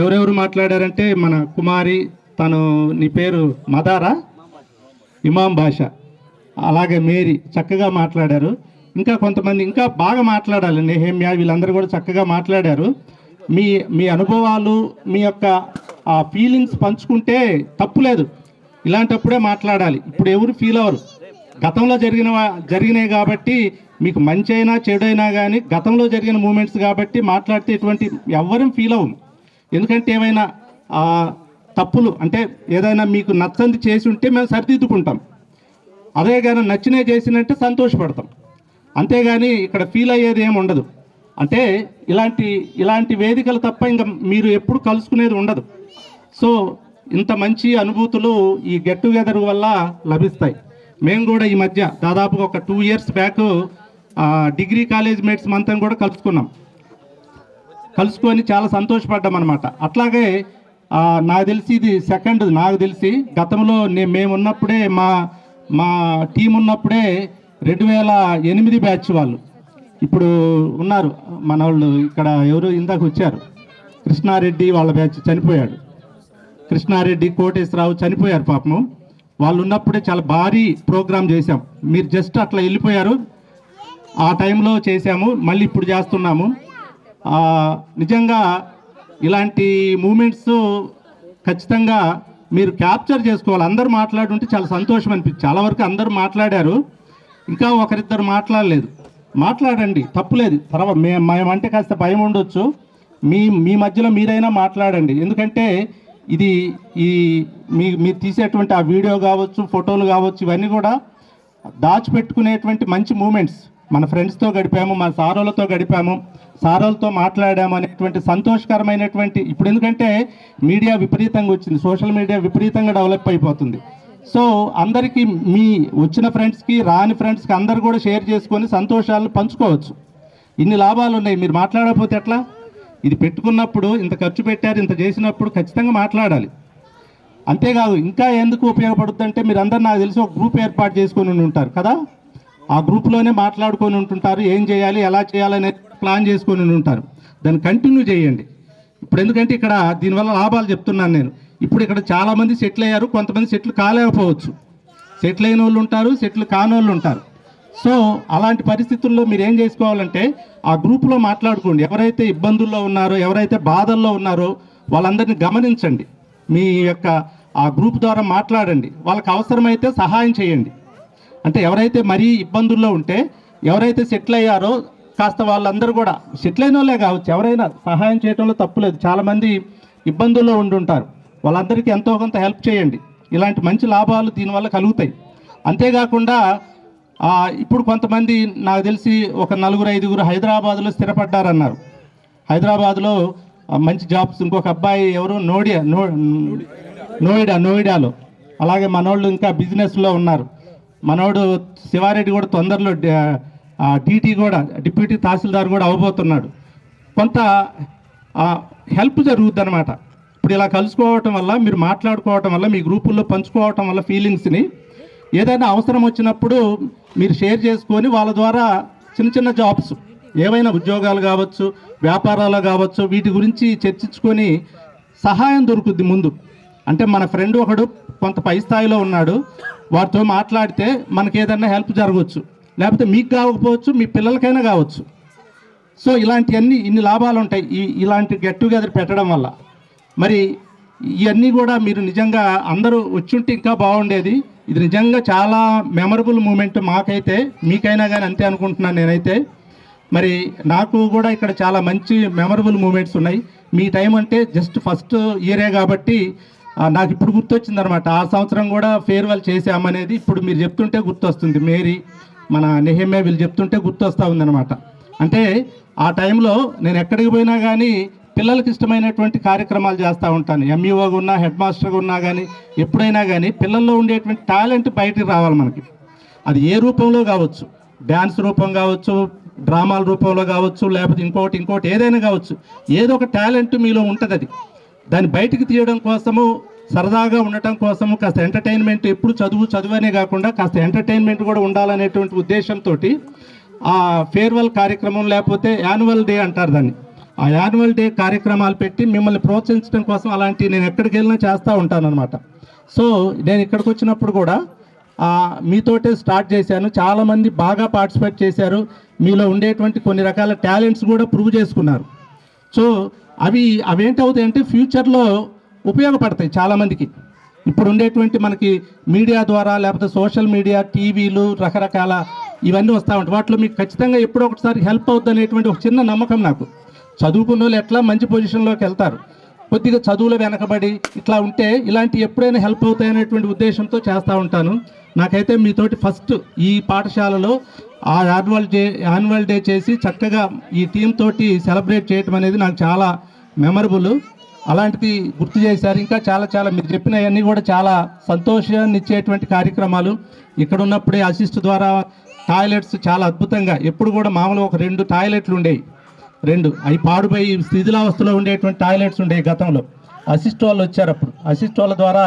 ఎవరెవరు మాట్లాడారంటే మన కుమారి, నీ పేరు మదారా, ఇమాం భాష, అలాగే మేరీ చక్కగా మాట్లాడారు. ఇంకా కొంతమంది ఇంకా బాగా మాట్లాడాలి, నెహమ్యా, వీళ్ళందరూ కూడా చక్కగా మాట్లాడారు. మీ అనుభవాలు, మీ యొక్క ఫీలింగ్స్ పంచుకుంటే తప్పులేదు. ఇలాంటప్పుడే మాట్లాడాలి. ఇప్పుడు ఎవరు ఫీల్ అవ్వరు. గతంలో జరిగినాయి కాబట్టి మీకు మంచి అయినా చెడైనా కానీ గతంలో జరిగిన మూమెంట్స్ కాబట్టి మాట్లాడితే ఎటువంటి ఎవ్వరం ఫీల్ అవ్వం. ఎందుకంటే ఏమైనా తప్పులు అంటే ఏదైనా మీకు నచ్చంది చేసి ఉంటే మేము సరిదిద్దుకుంటాం. అదే కానీ నచ్చినవి చేసినట్టే సంతోషపడతాం. అంతేగాని ఇక్కడ ఫీల్ అయ్యేది ఏమి ఉండదు. అంటే ఇలాంటి వేదికలు తప్ప ఇంకా మీరు ఎప్పుడు కలుసుకునేది ఉండదు. సో ఇంత మంచి అనుభూతులు ఈ గెట్ టుగెదర్ వల్ల లభిస్తాయి. మేము కూడా ఈ మధ్య దాదాపుగా ఒక 2 years back degree college mates మంతం కూడా కలుసుకొని చాలా సంతోషపడ్డాం అనమాట. అట్లాగే నాకు తెలిసి ఇది సెకండ్. నాకు తెలిసి గతంలో మేము ఉన్నప్పుడే మా టీం ఉన్నప్పుడే 2008 బ్యాచ్ వాళ్ళు ఇప్పుడు ఉన్నారు మన వాళ్ళు ఇక్కడ, ఎవరు ఇందాక వచ్చారు, కృష్ణారెడ్డి వాళ్ళ బ్యాచ్ చనిపోయాడు. కృష్ణారెడ్డి, కోటేశ్వరరావు చనిపోయారు పాపము. వాళ్ళు ఉన్నప్పుడే చాలా భారీ ప్రోగ్రాం చేశాం. మీరు జస్ట్ అట్లా వెళ్ళిపోయారు. ఆ టైంలో చేశాము, మళ్ళీ ఇప్పుడు చేస్తున్నాము. నిజంగా ఇలాంటి మూమెంట్స్ ఖచ్చితంగా మీరు క్యాప్చర్ చేసుకోవాలి. అందరూ మాట్లాడుంటే చాలా సంతోషం అనిపించింది. చాలా వరకు అందరూ మాట్లాడారు, ఇంకా ఒకరిద్దరు మాట్లాడలేదు. మాట్లాడండి, తప్పులేదు. తర్వాత మేమంటే కాస్త భయం ఉండొచ్చు, మీ మధ్యలో మీరైనా మాట్లాడండి. ఎందుకంటే ఇది మీరు తీసేటువంటి ఆ వీడియో కావచ్చు, ఫోటోలు కావచ్చు, ఇవన్నీ కూడా దాచిపెట్టుకునేటువంటి మంచి మూమెంట్స్. మన ఫ్రెండ్స్తో గడిపాము, మన సారోలతో గడిపాము, సారోలతో మాట్లాడాము అనేటువంటి సంతోషకరమైనటువంటి. ఇప్పుడు ఎందుకంటే మీడియా విపరీతంగా వచ్చింది, సోషల్ మీడియా విపరీతంగా డెవలప్ అయిపోతుంది. సో అందరికీ మీ వచ్చిన ఫ్రెండ్స్కి, రాని ఫ్రెండ్స్కి అందరు కూడా షేర్ చేసుకొని సంతోషాలను పంచుకోవచ్చు. ఇన్ని లాభాలు ఉన్నాయి, మీరు మాట్లాడకపోతే ఎట్లా? ఇది పెట్టుకున్నప్పుడు, ఇంత ఖర్చు పెట్టారు, ఇంత చేసినప్పుడు ఖచ్చితంగా మాట్లాడాలి. అంతేకాదు ఇంకా ఎందుకు ఉపయోగపడుతుంది అంటే, మీరు అందరు నాకు తెలిసి ఒక గ్రూప్ ఏర్పాటు చేసుకొని ఉంటారు కదా, ఆ గ్రూప్లోనే మాట్లాడుకొని ఉంటుంటారు. ఏం చేయాలి, ఎలా చేయాలనే ప్లాన్ చేసుకొని ఉంటారు. దాన్ని కంటిన్యూ చేయండి. ఇప్పుడు ఎందుకంటే ఇక్కడ దీనివల్ల లాభాలు చెప్తున్నాను నేను. ఇప్పుడు ఇక్కడ చాలామంది సెటిల్ అయ్యారు, కొంతమంది సెటిల్ కాలేకపోవచ్చు. సెటిల్ అయిన వాళ్ళు ఉంటారు, సెటిల్ కాని వాళ్ళు ఉంటారు. సో అలాంటి పరిస్థితుల్లో మీరు ఏం చేసుకోవాలంటే, ఆ గ్రూప్లో మాట్లాడుకోండి. ఎవరైతే ఇబ్బందుల్లో ఉన్నారో, ఎవరైతే బాధల్లో ఉన్నారో వాళ్ళందరినీ గమనించండి. మీ యొక్క ఆ గ్రూప్ ద్వారా మాట్లాడండి. వాళ్ళకి అవసరమైతే సహాయం చేయండి. అంటే ఎవరైతే మరీ ఇబ్బందుల్లో ఉంటే, ఎవరైతే సెటిల్ అయ్యారో కాస్త వాళ్ళందరూ కూడా, సెటిల్ అయిన వాళ్ళే కావచ్చు, ఎవరైనా సహాయం చేయడంలో తప్పులేదు. చాలామంది ఇబ్బందుల్లో ఉండుంటారు, వాళ్ళందరికీ ఎంతో కొంత హెల్ప్ చేయండి. ఇలాంటి మంచి లాభాలు దీనివల్ల కలుగుతాయి. అంతేకాకుండా ఇప్పుడు కొంతమంది నాకు తెలిసి ఒక 4-5 హైదరాబాద్లో స్థిరపడ్డారన్నారు. హైదరాబాద్లో మంచి జాబ్స్. ఇంకొక అబ్బాయి ఎవరు నోయిడాలో. అలాగే మనోళ్ళు ఇంకా బిజినెస్లో ఉన్నారు. మనోడు శివారెడ్డి కూడా తొందరలో టీటీ కూడా, డిప్యూటీ తహసీల్దార్ కూడా అవబోతున్నాడు. కొంత హెల్ప్ జరుగుద్ది అనమాట. ఇప్పుడు ఇలా కలుసుకోవటం వల్ల, మీరు మాట్లాడుకోవటం వల్ల, మీ గ్రూపుల్లో పంచుకోవటం వల్ల ఫీలింగ్స్ని, ఏదైనా అవసరం వచ్చినప్పుడు మీరు షేర్ చేసుకొని వాళ్ళ ద్వారా చిన్న చిన్న జాబ్స్, ఏవైనా ఉద్యోగాలు కావచ్చు, వ్యాపారాలు కావచ్చు, వీటి గురించి చర్చించుకొని సహాయం దొరుకుద్ది ముందు. అంటే మన ఫ్రెండ్ ఒకడు కొంత పై స్థాయిలో ఉన్నాడు, వారితో మాట్లాడితే మనకి ఏదైనా హెల్ప్ జరగవచ్చు. లేకపోతే మీకు కాకపోవచ్చు, మీ పిల్లలకైనా కావచ్చు. సో ఇలాంటివన్నీ ఇన్ని లాభాలు ఉంటాయి ఇలాంటి గెట్ టుగెదర్ పెట్టడం వల్ల. మరి ఇవన్నీ కూడా మీరు నిజంగా అందరూ వచ్చుంటే ఇంకా బాగుండేది. ఇది నిజంగా చాలా మెమరబుల్ మూమెంట్ మాకైతే, మీకైనా కానీ అంతే అనుకుంటున్నాను నేనైతే. మరి నాకు కూడా ఇక్కడ చాలా మంచి మెమరబుల్ మూమెంట్స్ ఉన్నాయి. మీ టైం అంటే జస్ట్ ఫస్ట్ ఇయరే కాబట్టి నాకు ఇప్పుడు గుర్తొచ్చిందనమాట. ఆ సంవత్సరం కూడా ఫేర్వెల్ చేసామనేది ఇప్పుడు మీరు చెప్తుంటే గుర్తొస్తుంది. మేరీ, మన నెహమ్యా వీళ్ళు చెప్తుంటే గుర్తొస్తూ ఉందన్నమాట. అంటే ఆ టైంలో నేను ఎక్కడికి పోయినా కానీ పిల్లలకి ఇష్టమైనటువంటి కార్యక్రమాలు చేస్తూ ఉంటాను. ఎంఈఓగా ఉన్నా, హెడ్ మాస్టర్గా ఉన్నా కానీ, ఎప్పుడైనా కానీ పిల్లల్లో ఉండేటువంటి టాలెంట్ బయటికి రావాలి మనకి. అది ఏ రూపంలో కావచ్చు, డ్యాన్స్ రూపం కావచ్చు, డ్రామాల రూపంలో కావచ్చు, లేకపోతే ఇంకోటి ఏదైనా కావచ్చు. ఏదో ఒక టాలెంట్ మీలో ఉంటుంది. అది దాన్ని బయటికి తీయడం కోసము, సరదాగా ఉండటం కోసము, కాస్త ఎంటర్టైన్మెంట్, ఎప్పుడు చదువు అనే కాకుండా కాస్త ఎంటర్టైన్మెంట్ కూడా ఉండాలనేటువంటి ఉద్దేశంతో ఆ ఫేర్వెల్ కార్యక్రమం, లేకపోతే యాన్యువల్ డే అంటారు దాన్ని, ఆ యాన్యువల్ డే కార్యక్రమాలు పెట్టి మిమ్మల్ని ప్రోత్సహించడం కోసం అలాంటివి నేను ఎక్కడికి వెళ్ళినా చేస్తూ ఉంటాను అనమాట. సో నేను ఇక్కడికి వచ్చినప్పుడు కూడా మీతోటే స్టార్ట్ చేశాను. చాలామంది బాగా పార్టిసిపేట్ చేశారు. మీలో ఉండేటువంటి కొన్ని రకాల టాలెంట్స్ కూడా ప్రూవ్ చేసుకున్నారు. సో అవేంటవుతాయి అంటే ఫ్యూచర్లో ఉపయోగపడతాయి చాలామందికి. ఇప్పుడు ఉండేటువంటి మనకి మీడియా ద్వారా, లేకపోతే సోషల్ మీడియా, టీవీలు, రకరకాల ఇవన్నీ వస్తూ ఉంటాయి. వాటిలో మీకు ఖచ్చితంగా ఎప్పుడో ఒకసారి హెల్ప్ అవుతుంది అనేటువంటి ఒక చిన్న నమ్మకం నాకు. చదువుకున్న వాళ్ళు ఎట్లా మంచి పొజిషన్లోకి వెళ్తారు, కొద్దిగా చదువులో వెనకబడి ఇట్లా ఉంటే ఇలాంటి ఎప్పుడైనా హెల్ప్ అవుతాయనేటువంటి ఉద్దేశంతో చేస్తూ ఉంటాను. నాకైతే మీతోటి ఫస్ట్ ఈ పాఠశాలలో ఆ యాన్యువల్ డే చేసి చక్కగా ఈ టీం తోటి సెలబ్రేట్ చేయటం అనేది నాకు చాలా మెమరబుల్. అలాంటిది గుర్తు చేశారు. ఇంకా చాలా మీరు చెప్పినవన్నీ కూడా చాలా సంతోషాన్ని ఇచ్చేటువంటి కార్యక్రమాలు. ఇక్కడ ఉన్నప్పుడే అసిస్ట్ ద్వారా టాయిలెట్స్ చాలా అద్భుతంగా, ఎప్పుడు కూడా మామూలుగా ఒక 2 టాయిలెట్లు ఉండేవి, 2 అవి పాడుపోయి శిథిలావస్థలో ఉండేటువంటి టాయిలెట్స్ ఉండేవి గతంలో. అసిస్ట్ వాళ్ళు వచ్చారు. అప్పుడు అసిస్ట్ వాళ్ళ ద్వారా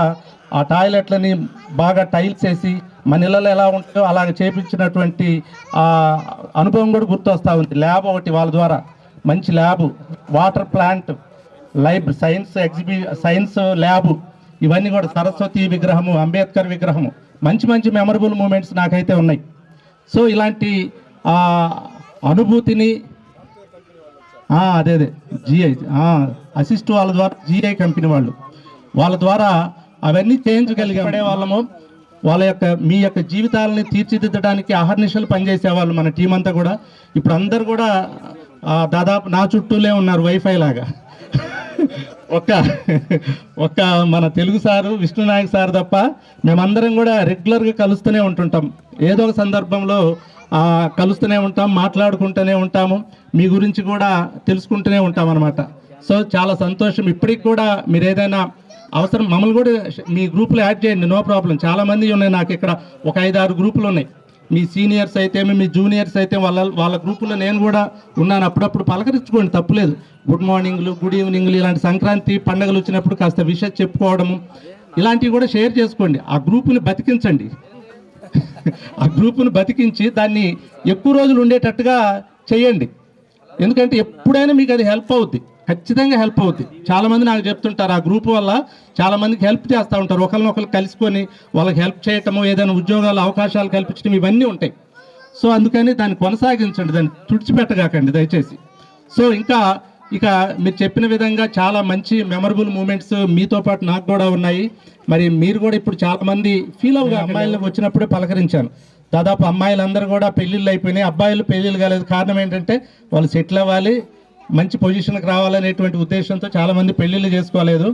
ఆ టాయిలెట్లని బాగా టైల్స్ వేసి మన ఇళ్ళలో ఎలా ఉంటుందో అలాగ చేపించినటువంటి అనుభవం కూడా గుర్తొస్తూ ఉంది. ల్యాబ్ ఒకటి వాళ్ళ ద్వారా, మంచి lab, water plant, science lab, ఇవన్నీ కూడా సరస్వతి విగ్రహము, అంబేద్కర్ విగ్రహము, మంచి మంచి మెమరబుల్ మూమెంట్స్ నాకైతే ఉన్నాయి. సో ఇలాంటి అనుభూతిని అదే జిఐ అసిస్ట్ వాళ్ళ ద్వారా, జిఐ కంపెనీ వాళ్ళ ద్వారా అవన్నీ చేయించగలిగే వాళ్ళము. మీ యొక్క జీవితాలని తీర్చిదిద్దడానికి అహర్నిశలు పనిచేసేవాళ్ళు మన టీం అంతా కూడా. ఇప్పుడు అందరు కూడా దాదాపు నా చుట్టూలే ఉన్నారు వైఫై లాగా. ఒక్క మన తెలుగు సారు విష్ణునాయక్ సార్ తప్ప మేమందరం కూడా రెగ్యులర్గా కలుస్తూనే ఉంటుంటాం. ఏదో ఒక సందర్భంలో కలుస్తూనే ఉంటాం, మాట్లాడుకుంటూనే ఉంటాము, మీ గురించి కూడా తెలుసుకుంటూనే ఉంటాం అనమాట. సో చాలా సంతోషం. ఇప్పటికి కూడా మీరు ఏదైనా అవసరం మమ్మల్ని కూడా మీ గ్రూపులో యాడ్ చేయండి, నో ప్రాబ్లం. చాలామంది ఉన్నాయి నాకు ఇక్కడ, ఒక 5-6 గ్రూపులు ఉన్నాయి. మీ సీనియర్స్ అయితే, మీ జూనియర్స్ అయితే వాళ్ళ గ్రూపులో నేను కూడా ఉన్నాను. అప్పుడప్పుడు పలకరించుకోండి, తప్పులేదు. గుడ్ మార్నింగ్లు, గుడ్ ఈవినింగ్లు, ఇలాంటి సంక్రాంతి పండుగలు వచ్చినప్పుడు కాస్త విషయం చెప్పుకోవడము, ఇలాంటివి కూడా షేర్ చేసుకోండి. ఆ గ్రూపుని బతికించండి. ఆ గ్రూపును బతికించి దాన్ని ఎక్కువ రోజులు ఉండేటట్టుగా చేయండి. ఎందుకంటే ఎప్పుడైనా మీకు అది హెల్ప్ అవుద్ది, ఖచ్చితంగా హెల్ప్ అవుద్ది. చాలామంది నాకు చెప్తుంటారు, ఆ గ్రూప్ వల్ల చాలామందికి హెల్ప్ చేస్తూ ఉంటారు. ఒకరినొకరు కలుసుకొని వాళ్ళకి హెల్ప్ చేయటము, ఏదైనా ఉద్యోగాలు అవకాశాలు కల్పించడం, ఇవన్నీ ఉంటాయి. సో అందుకని దాన్ని కొనసాగించండి, దాన్ని తుడిచిపెట్టగాకండి దయచేసి. సో ఇక మీరు చెప్పిన విధంగా చాలా మంచి మెమరబుల్ మూమెంట్స్ మీతో పాటు నాకు కూడా ఉన్నాయి. మరి మీరు కూడా ఇప్పుడు చాలామంది ఫీల్ అవుగా అమ్మాయిలకు వచ్చినప్పుడే పలకరించాను. దాదాపు అమ్మాయిలందరూ కూడా పెళ్ళిళ్ళు అయిపోయినాయి, అబ్బాయిలు పెళ్ళిళ్ళు కాలేదు. కారణం ఏంటంటే వాళ్ళు సెటిల్ అవ్వాలి, మంచి పొజిషన్కి రావాలనేటువంటి ఉద్దేశంతో చాలామంది పెళ్ళిళ్ళు చేసుకోలేదు.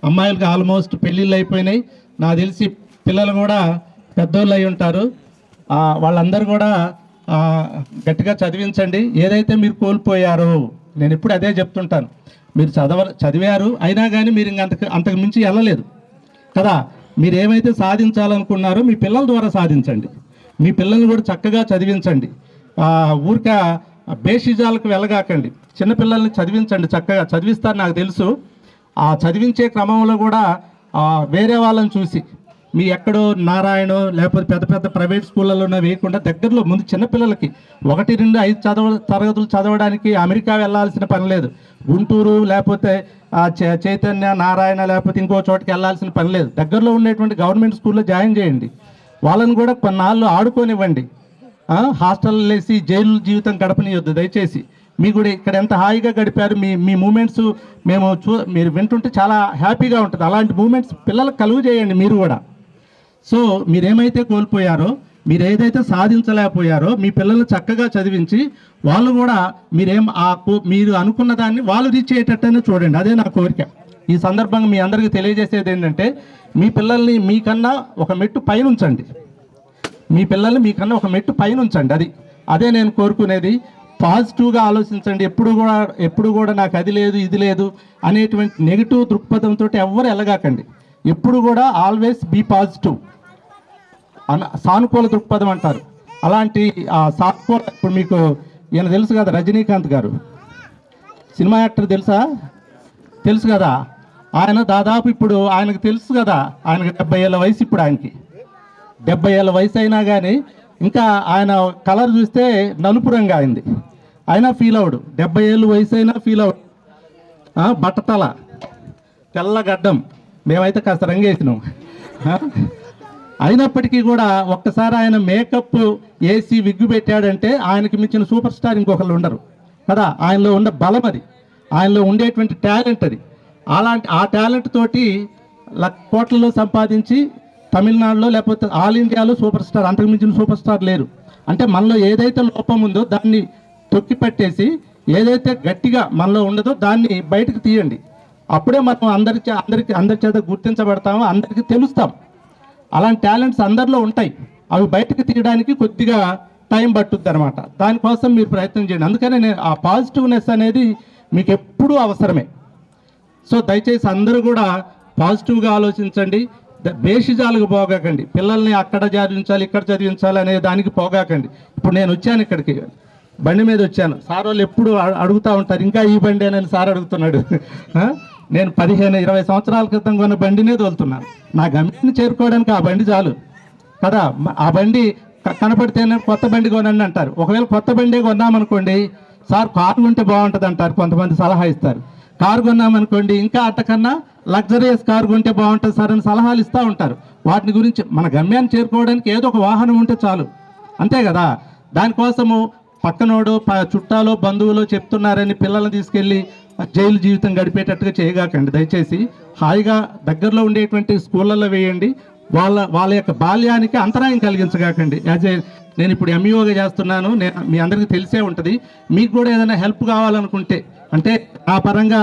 అమ్మాయిలకి ఆల్మోస్ట్ పెళ్ళిళ్ళు అయిపోయినాయి. నాకు తెలిసి పిల్లలు కూడా పెద్దోళ్ళు అయి ఉంటారు. వాళ్ళందరూ కూడా గట్టిగా చదివించండి. ఏదైతే మీరు కోల్పోయారో, నేను ఎప్పుడు అదే చెప్తుంటాను, మీరు చదివారు అయినా కానీ మీరు అంతకు మించి వెళ్ళలేదు కదా. మీరు ఏమైతే సాధించాలనుకున్నారో మీ పిల్లల ద్వారా సాధించండి. మీ పిల్లల్ని కూడా చక్కగా చదివించండి. ఊరిక బేషిజాలకు వెళ్ళగాకండి. చిన్నపిల్లల్ని చదివించండి, చక్కగా చదివిస్తారు నాకు తెలుసు. ఆ చదివించే క్రమంలో కూడా వేరే వాళ్ళని చూసి, మీ ఎక్కడో నారాయణ లేకపోతే పెద్ద పెద్ద ప్రైవేట్ స్కూళ్ళలోనే వేయకుండా దగ్గరలో ముందు చిన్నపిల్లలకి 1, 2, 5 తరగతులు చదవడానికి అమెరికా వెళ్ళాల్సిన పని లేదు. గుంటూరు లేకపోతే చైతన్య, నారాయణ లేకపోతే ఇంకో చోటుకి వెళ్ళాల్సిన పని లేదు. దగ్గరలో ఉండేటువంటి గవర్నమెంట్ స్కూల్లో జాయిన్ చేయండి. వాళ్ళని కూడా కొన్నాళ్ళు ఆడుకోనివ్వండి. హాస్టల్ వేసి జైలు జీవితం గడపనియొద్దు దయచేసి. మీ కూడా ఇక్కడ ఎంత హాయిగా గడిపారు, మీ మూమెంట్స్ మీరు వింటుంటే చాలా హ్యాపీగా ఉంటుంది. అలాంటి మూమెంట్స్ పిల్లలకు కలుగు చేయండి మీరు కూడా. సో మీరేమైతే కోల్పోయారో, మీరు ఏదైతే సాధించలేకపోయారో మీ పిల్లలు చక్కగా చదివించి వాళ్ళు కూడా మీరు అనుకున్న దాన్ని వాళ్ళు రీచ్ అయ్యేటట్టనే చూడండి. అదే నా కోరిక. ఈ సందర్భంగా మీ అందరికీ తెలియజేసేది ఏంటంటే, మీ పిల్లల్ని మీకన్నా ఒక మెట్టు పైన ఉంచండి. మీ పిల్లల్ని మీకన్నా ఒక మెట్టు పైన ఉంచండి. అదే నేను కోరుకునేది. పాజిటివ్గా ఆలోచించండి. ఎప్పుడు కూడా నాకు అది లేదు ఇది లేదు అనేటువంటి నెగిటివ్ దృక్పథంతో ఎవ్వరు వెళ్ళగాకండి. ఎప్పుడు కూడా ఆల్వేస్ బీ పాజిటివ్, సానుకూల దృక్పథం అంటారు. అలాంటి సానుకూల, ఇప్పుడు మీకు ఈయన తెలుసు కదా, రజనీకాంత్ గారు సినిమా యాక్టర్ తెలుసు కదా. ఆయన దాదాపు ఇప్పుడు ఆయనకు తెలుసు కదా, ఆయనకు 70 ఏళ్ళ వయసు. ఇప్పుడు ఆయనకి 70 ఏళ్ళ వయసు అయినా కానీ ఇంకా ఆయన కలర్ చూస్తే నలుపు రంగు అయింది. అయినా ఫీల్ అవడు. 70 ఏళ్ళు వయసు అయినా ఫీల్ అవడు. బట్టతల, తెల్ల గడ్డం, మేమైతే కాస్త రంగేసినాం. అయినప్పటికీ కూడా ఒక్కసారి ఆయన మేకప్ వేసి విగ్గు పెట్టాడంటే ఆయనకి మించిన సూపర్ స్టార్ ఇంకొకళ్ళు ఉండరు కదా. ఆయనలో ఉన్న బలం అది, ఆయనలో ఉండేటువంటి టాలెంట్ అది. ఆ టాలెంట్ తోటి కోట్లలో సంపాదించి తమిళనాడులో లేకపోతే ఆల్ ఇండియాలో సూపర్ స్టార్, అంతకు మించిన సూపర్ స్టార్ లేరు. అంటే మనలో ఏదైతే లోపం ఉందో దాన్ని తొక్కి పట్టేసి, ఏదైతే గట్టిగా మనలో ఉండదో దాన్ని బయటకు తీయండి. అప్పుడే మనం అందరి చేత గుర్తించబడతాము, అందరికీ తెలుస్తాం. అలాంటి టాలెంట్స్ అందరిలో ఉంటాయి. అవి బయటకు తీయడానికి కొద్దిగా టైం పట్టుద్ది అనమాట. దానికోసం మీరు ప్రయత్నం చేయండి. అందుకనే నేను ఆ పాజిటివ్నెస్ అనేది మీకు ఎప్పుడూ అవసరమే. సో దయచేసి అందరూ కూడా పాజిటివ్గా ఆలోచించండి. బేషిజాలకు పోగాకండి. పిల్లల్ని అక్కడ చదివించాలి ఇక్కడ చదివించాలి అనే దానికి పోగాకండి. ఇప్పుడు నేను వచ్చాను ఇక్కడికి, బండి మీద వచ్చాను. సార్ వాళ్ళు ఎప్పుడు అడుగుతూ ఉంటారు, ఇంకా ఈ బండి అని సార్ అడుగుతున్నాడు. నేను 15-20 సంవత్సరాల క్రితం కొన్న బండినే తోలుతున్నాను. నా గమ్యాన్ని చేరుకోవడానికి ఆ బండి చాలు కదా. ఆ బండి కనపడితేనే కొత్త బండి కొనండి అంటారు. ఒకవేళ కొత్త బండి కొన్నామనుకోండి, సార్ కార్లు ఉంటే బాగుంటుంది అంటారు, కొంతమంది సలహా ఇస్తారు. కారు కొన్నామనుకోండి ఇంకా అంతకన్నా లగ్జరియస్ కారు కొంటే బాగుంటుంది సార్ అని సలహాలు ఇస్తూ ఉంటారు. వాటిని గురించి మన గమ్యాన్ని చేరుకోవడానికి ఏదో ఒక వాహనం ఉంటే చాలు, అంతే కదా. దానికోసము పక్కనోడు చుట్టాలో బంధువులు చెప్తున్నారని పిల్లల్ని తీసుకెళ్ళి జైలు జీవితం గడిపేటట్టుగా చేయగాకండి దయచేసి. హాయిగా దగ్గరలో ఉండేటువంటి స్కూళ్ళల్లో వేయండి. వాళ్ళ యొక్క బాల్యానికి అంతరాయం కలిగించగాకండి. నేను ఇప్పుడు ఎంఈఓగా చేస్తున్నాను, మీ అందరికీ తెలిసే ఉంటుంది. మీకు కూడా ఏదైనా హెల్ప్ కావాలనుకుంటే, అంటే ఆ పరంగా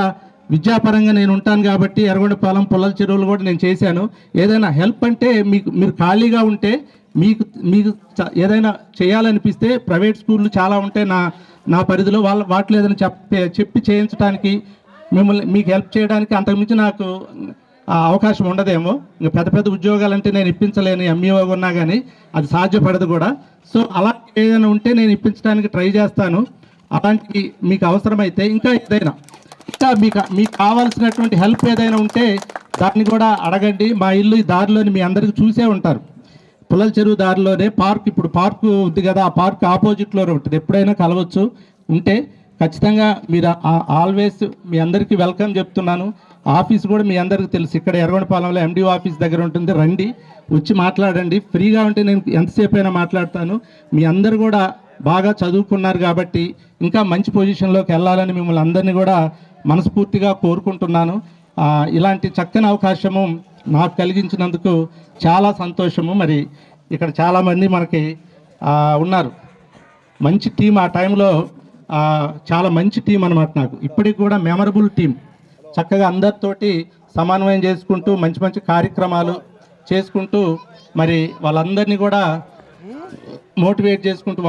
విద్యాపరంగా నేను ఉంటాను కాబట్టి ఎర్రగొండపాలెం పుల్లల చెరువులు కూడా నేను చేశాను. ఏదైనా హెల్ప్ అంటే మీరు ఖాళీగా ఉంటే మీకు ఏదైనా చేయాలనిపిస్తే ప్రైవేట్ స్కూళ్ళు చాలా ఉంటాయి నా పరిధిలో, వాటిలో ఏదైనా చెప్పి చేయించడానికి మీకు హెల్ప్ చేయడానికి అంతకుమించి నాకు అవకాశం ఉండదేమో. ఇంకా పెద్ద పెద్ద ఉద్యోగాలంటే నేను ఇప్పించలేను, ఎంఈఓ ఉన్నా కానీ అది సాధ్యపడదు కూడా. సో అలాంటి ఏదైనా ఉంటే నేను ఇప్పించడానికి ట్రై చేస్తాను. అలాంటివి మీకు అవసరమైతే ఇంకా మీకు కావాల్సినటువంటి హెల్ప్ ఏదైనా ఉంటే దాన్ని కూడా అడగండి. మా ఇల్లు ఈ దారిలోని మీ అందరికీ చూసే ఉంటారు, పుల్లల చెరువు దారిలోనే పార్క్, ఇప్పుడు పార్కు ఉంది కదా, ఆ పార్క్ ఆపోజిట్లోనే ఉంటుంది. ఎప్పుడైనా కలవచ్చు ఉంటే ఖచ్చితంగా మీరు ఆల్వేస్ మీ అందరికీ వెల్కమ్ చెప్తున్నాను. ఆఫీస్ కూడా మీ అందరికీ తెలుసు, ఇక్కడ ఎర్రగొండపాలెంలో ఎండిఓ ఆఫీస్ దగ్గర ఉంటుంది. రండి, వచ్చి మాట్లాడండి. ఫ్రీగా ఉంటే నేను ఎంతసేపు అయినా మాట్లాడతాను. మీ అందరు కూడా బాగా చదువుకున్నారు కాబట్టి ఇంకా మంచి పొజిషన్లోకి వెళ్ళాలని మిమ్మల్ని అందరినీ కూడా మనస్ఫూర్తిగా కోరుకుంటున్నాను. ఇలాంటి చక్కని అవకాశము నాకు కలిగించినందుకు చాలా సంతోషము. మరి ఇక్కడ చాలామంది మనకి ఉన్నారు, మంచి టీం. ఆ టైంలో చాలా మంచి టీం అన్నమాట. నాకు ఇప్పటికి కూడా మెమరబుల్ టీం. చక్కగా అందరితోటి సమన్వయం చేసుకుంటూ మంచి మంచి కార్యక్రమాలు చేసుకుంటూ మరి వాళ్ళందరినీ కూడా మోటివేట్ చేసుకుంటూ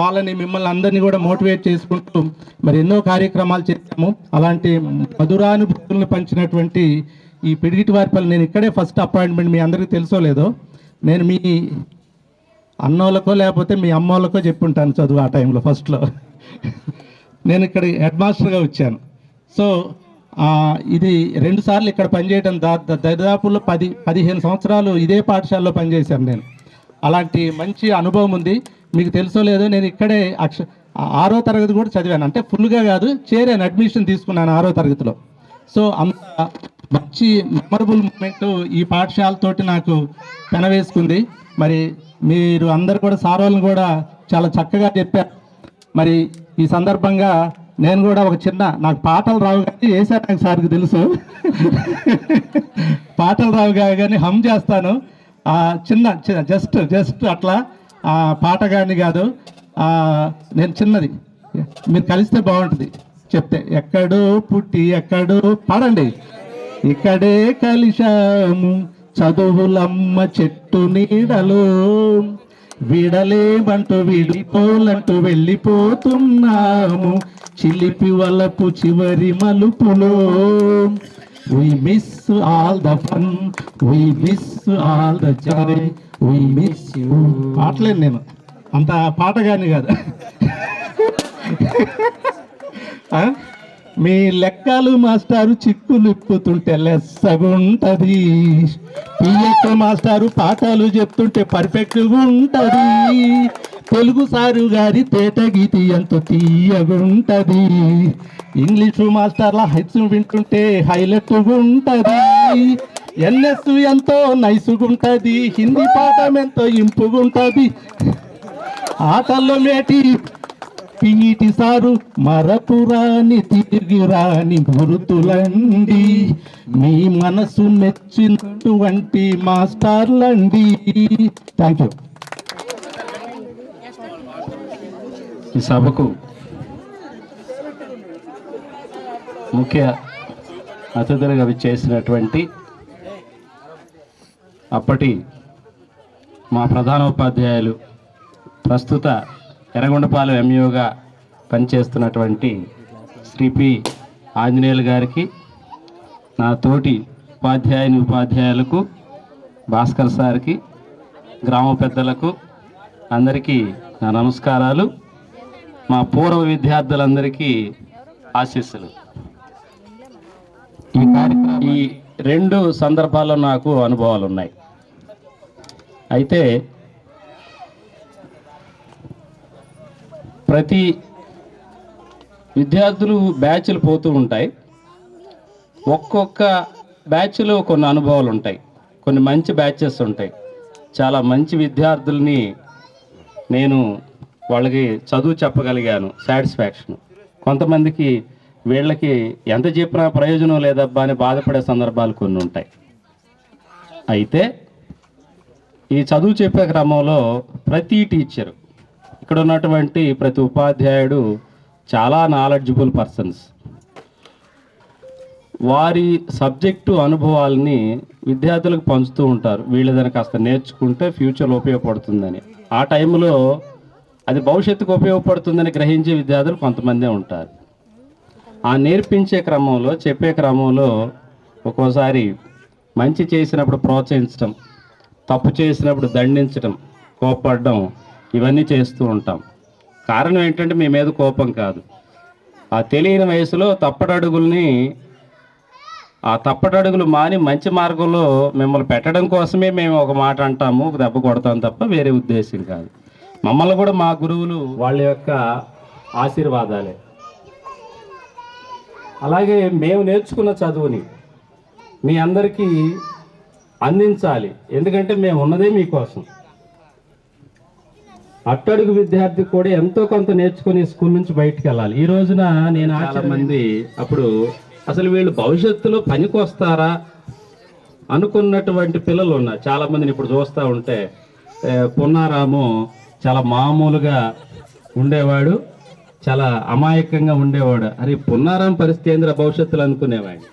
మిమ్మల్ని అందరినీ కూడా మోటివేట్ చేసుకుంటూ మరి ఎన్నో కార్యక్రమాలు చేస్తాము. అలాంటి మధురానుభూతులను పంచినటువంటి ఈ పిడిగిటివారిపల్లి, నేను ఇక్కడే ఫస్ట్ అపాయింట్మెంట్, మీ అందరికీ తెలుసో లేదో, నేను మీ అన్నోళ్ళకో లేకపోతే మీ అమ్మోళ్ళకో చెప్పుంటాను చదువు ఆ టైంలో ఫస్ట్లో. నేను ఇక్కడ హెడ్ మాస్టర్గా వచ్చాను. సో ఇది 2 సార్లు ఇక్కడ పనిచేయడం, దాదాపులో 10-15 సంవత్సరాలు ఇదే పాఠశాలలో పనిచేశాను నేను. అలాంటి మంచి అనుభవం ఉంది. మీకు తెలుసో లేదో, నేను ఇక్కడే 6వ తరగతి కూడా చదివాను. అంటే ఫుల్గా కాదు, చేరాను, అడ్మిషన్ తీసుకున్నాను 6వ తరగతిలో. సో అంత మంచి మెమరబుల్ మూమెంట్ ఈ పాఠశాలతోటి నాకు పెనవేసుకుంది. మరి మీరు అందరు కూడా సార్ వాళ్ళని కూడా చాలా చక్కగా చెప్పారు. మరి ఈ సందర్భంగా నేను కూడా ఒక నాకు పాటలు రావు కానీ వేసాను, నాకు సార్కి తెలుసు. పాటలు రావు కానీ హమ్ చేస్తాను. జస్ట్ అట్లా పాట కానీ కాదు, నేను చిన్నది, మీరు కలిస్తే బాగుంటుంది. చెప్తే ఎక్కడో పుట్టి ఎక్కడో పాడండి. ఇక్కడే కలిశాము చదువులమ్మ చెట్టు నీడలో, విడలేమంటూ విడిపోలంటూ వెళ్ళిపోతున్నాము చిలిపి వలపు చివరి మలుపులో. We miss all the fun, we miss all the joy, we miss you. పాటలేను నేను, అంత పాట కానీ కాదు. మీ లెక్కలు మాస్టారు చిక్కులు ఇప్పుతుంటే లెస్సగుంటది, పిఎస్ మాస్టారు పాఠాలు చెప్తుంటే పర్ఫెక్ట్గా ఉంటది, తెలుగు సారు గారి తేట గీతి ఎంతో తీయగుంటది, ఇంగ్లీషు మాస్టర్ల హైట్స్ వింటుంటే హైలైట్గా ఉంటది, ఎన్ఎస్ ఎంతో నైసుగుంటది, హిందీ పాఠం ఎంతో ఇంపుగుంటది, ఆటల్లో మేటి పీటి సారు మరపురాని తిరిగి రాని గుర్తులండి, మీ మనసు మెచ్చినటువంటి మాస్టర్లండి. Thank you. ఈ సభకు ముఖ్య అతిథులుగా విచ్చేసినటువంటి అప్పటి మా ప్రధానోపాధ్యాయులు, ప్రస్తుత ఎర్రగొండపాలెం ఎంఈఓగా పనిచేస్తున్నటువంటి శ్రీ పి ఆంజనేయులు గారికి, నా తోటి ఉపాధ్యాయులకు, భాస్కర్ సార్కి, గ్రామ పెద్దలకు అందరికీ నా నమస్కారాలు. మా పూర్వ విద్యార్థులందరికీ ఆశీస్సులు. ఈ 2 సందర్భాల్లో నాకు అనుభవాలు ఉన్నాయి. అయితే ప్రతి విద్యార్థులు బ్యాచ్లు పోతూ ఉంటాయి. ఒక్కొక్క బ్యాచ్లో కొన్ని అనుభవాలు ఉంటాయి, కొన్ని మంచి బ్యాచెస్ ఉంటాయి. చాలా మంచి విద్యార్థుల్ని నేను వాళ్ళకి చదువు చెప్పగలిగాను, సాటిస్ఫాక్షన్. కొంతమందికి వీళ్ళకి ఎంత చెప్పినా ప్రయోజనం లేదబ్బా అని బాధపడే సందర్భాలు కొన్ని ఉంటాయి. అయితే ఈ చదువు చెప్పే క్రమంలో ప్రతి టీచరు, ఇక్కడ ఉన్నటువంటి ప్రతి ఉపాధ్యాయుడు చాలా నాలెడ్జబుల్ పర్సన్స్. వారి సబ్జెక్టు అనుభవాల్ని విద్యార్థులకు పంచుతూ ఉంటారు. వీళ్ళదని కాస్త నేర్చుకుంటే ఫ్యూచర్లో ఉపయోగపడుతుందని. ఆ టైంలో అది భవిష్యత్తుకు ఉపయోగపడుతుందని గ్రహించే విద్యార్థులు కొంతమందే ఉంటారు. ఆ నేర్పించే క్రమంలో, చెప్పే క్రమంలో ఒక్కోసారి మంచి చేసినప్పుడు ప్రోత్సహించడం, తప్పు చేసినప్పుడు దండించడం, కోపపడడం, ఇవన్నీ చేస్తూ ఉంటాం. కారణం ఏంటంటే మీ మీద కోపం కాదు, ఆ తెలియని వయసులో తప్పటడుగులు మాని మంచి మార్గంలో మిమ్మల్ని పెట్టడం కోసమే మేము ఒక మాట అంటాము, ఒక దెబ్బ కొడతాం తప్ప వేరే ఉద్దేశం కాదు. మమ్మల్ని కూడా మా గురువులు వాళ్ళ యొక్క ఆశీర్వాదాలే. అలాగే మేము నేర్చుకున్న చదువుని మీ అందరికీ అందించాలి, ఎందుకంటే మేము ఉన్నదే మీకోసం. అట్టడుగు విద్యార్థి కూడా ఎంతో కొంత నేర్చుకుని స్కూల్ నుంచి బయటకు వెళ్ళాలి. ఈ రోజున నేను చాలా మంది అప్పుడు అసలు వీళ్ళు భవిష్యత్తులో పనికి వస్తారా అనుకున్నటువంటి పిల్లలు ఉన్నారు. చాలా మందిని ఇప్పుడు చూస్తూ ఉంటే, పున్నారాము చాలా మామూలుగా ఉండేవాడు, చాలా అమాయకంగా ఉండేవాడు. అరే పున్నారాం పరిస్థితి ఏంద్ర భవిష్యత్తులో అనుకునేవాడు.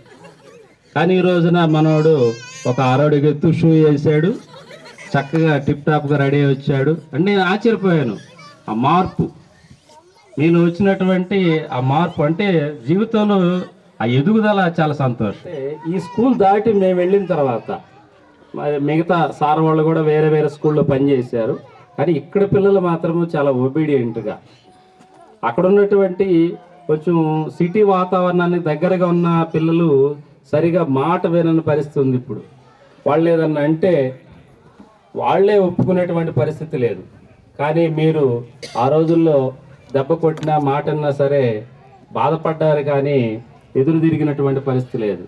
కానీ ఈ రోజున మనోడు ఒక 6 అడుగు ఎత్తు షూ వేసాడు, చక్కగా టిప్ టాప్గా రెడీ వచ్చాడు. అంటే నేను ఆశ్చర్యపోయాను ఆ మార్పు, నేను వచ్చినటువంటి ఆ మార్పు. అంటే జీవితంలో ఆ ఎదుగుదల చాలా సంతోషం. ఈ స్కూల్ దాటి మేము వెళ్ళిన తర్వాత మరి మిగతా సార్ వాళ్ళు కూడా వేరే వేరే స్కూల్లో పనిచేశారు. కానీ ఇక్కడ పిల్లలు మాత్రము చాలా ఒబీడియంట్గా, అక్కడ ఉన్నటువంటి కొంచెం సిటీ వాతావరణానికి దగ్గరగా ఉన్న పిల్లలు సరిగా మాట వినని పరిస్థితి ఉంది. ఇప్పుడు వాళ్ళు ఏదన్నా అంటే వాళ్ళే ఒప్పుకునేటువంటి పరిస్థితి లేదు. కానీ మీరు ఆ రోజుల్లో దెబ్బ కొట్టినా మాట అన్నా సరే బాధపడ్డారు, కానీ ఎదురు తిరిగినటువంటి పరిస్థితి లేదు.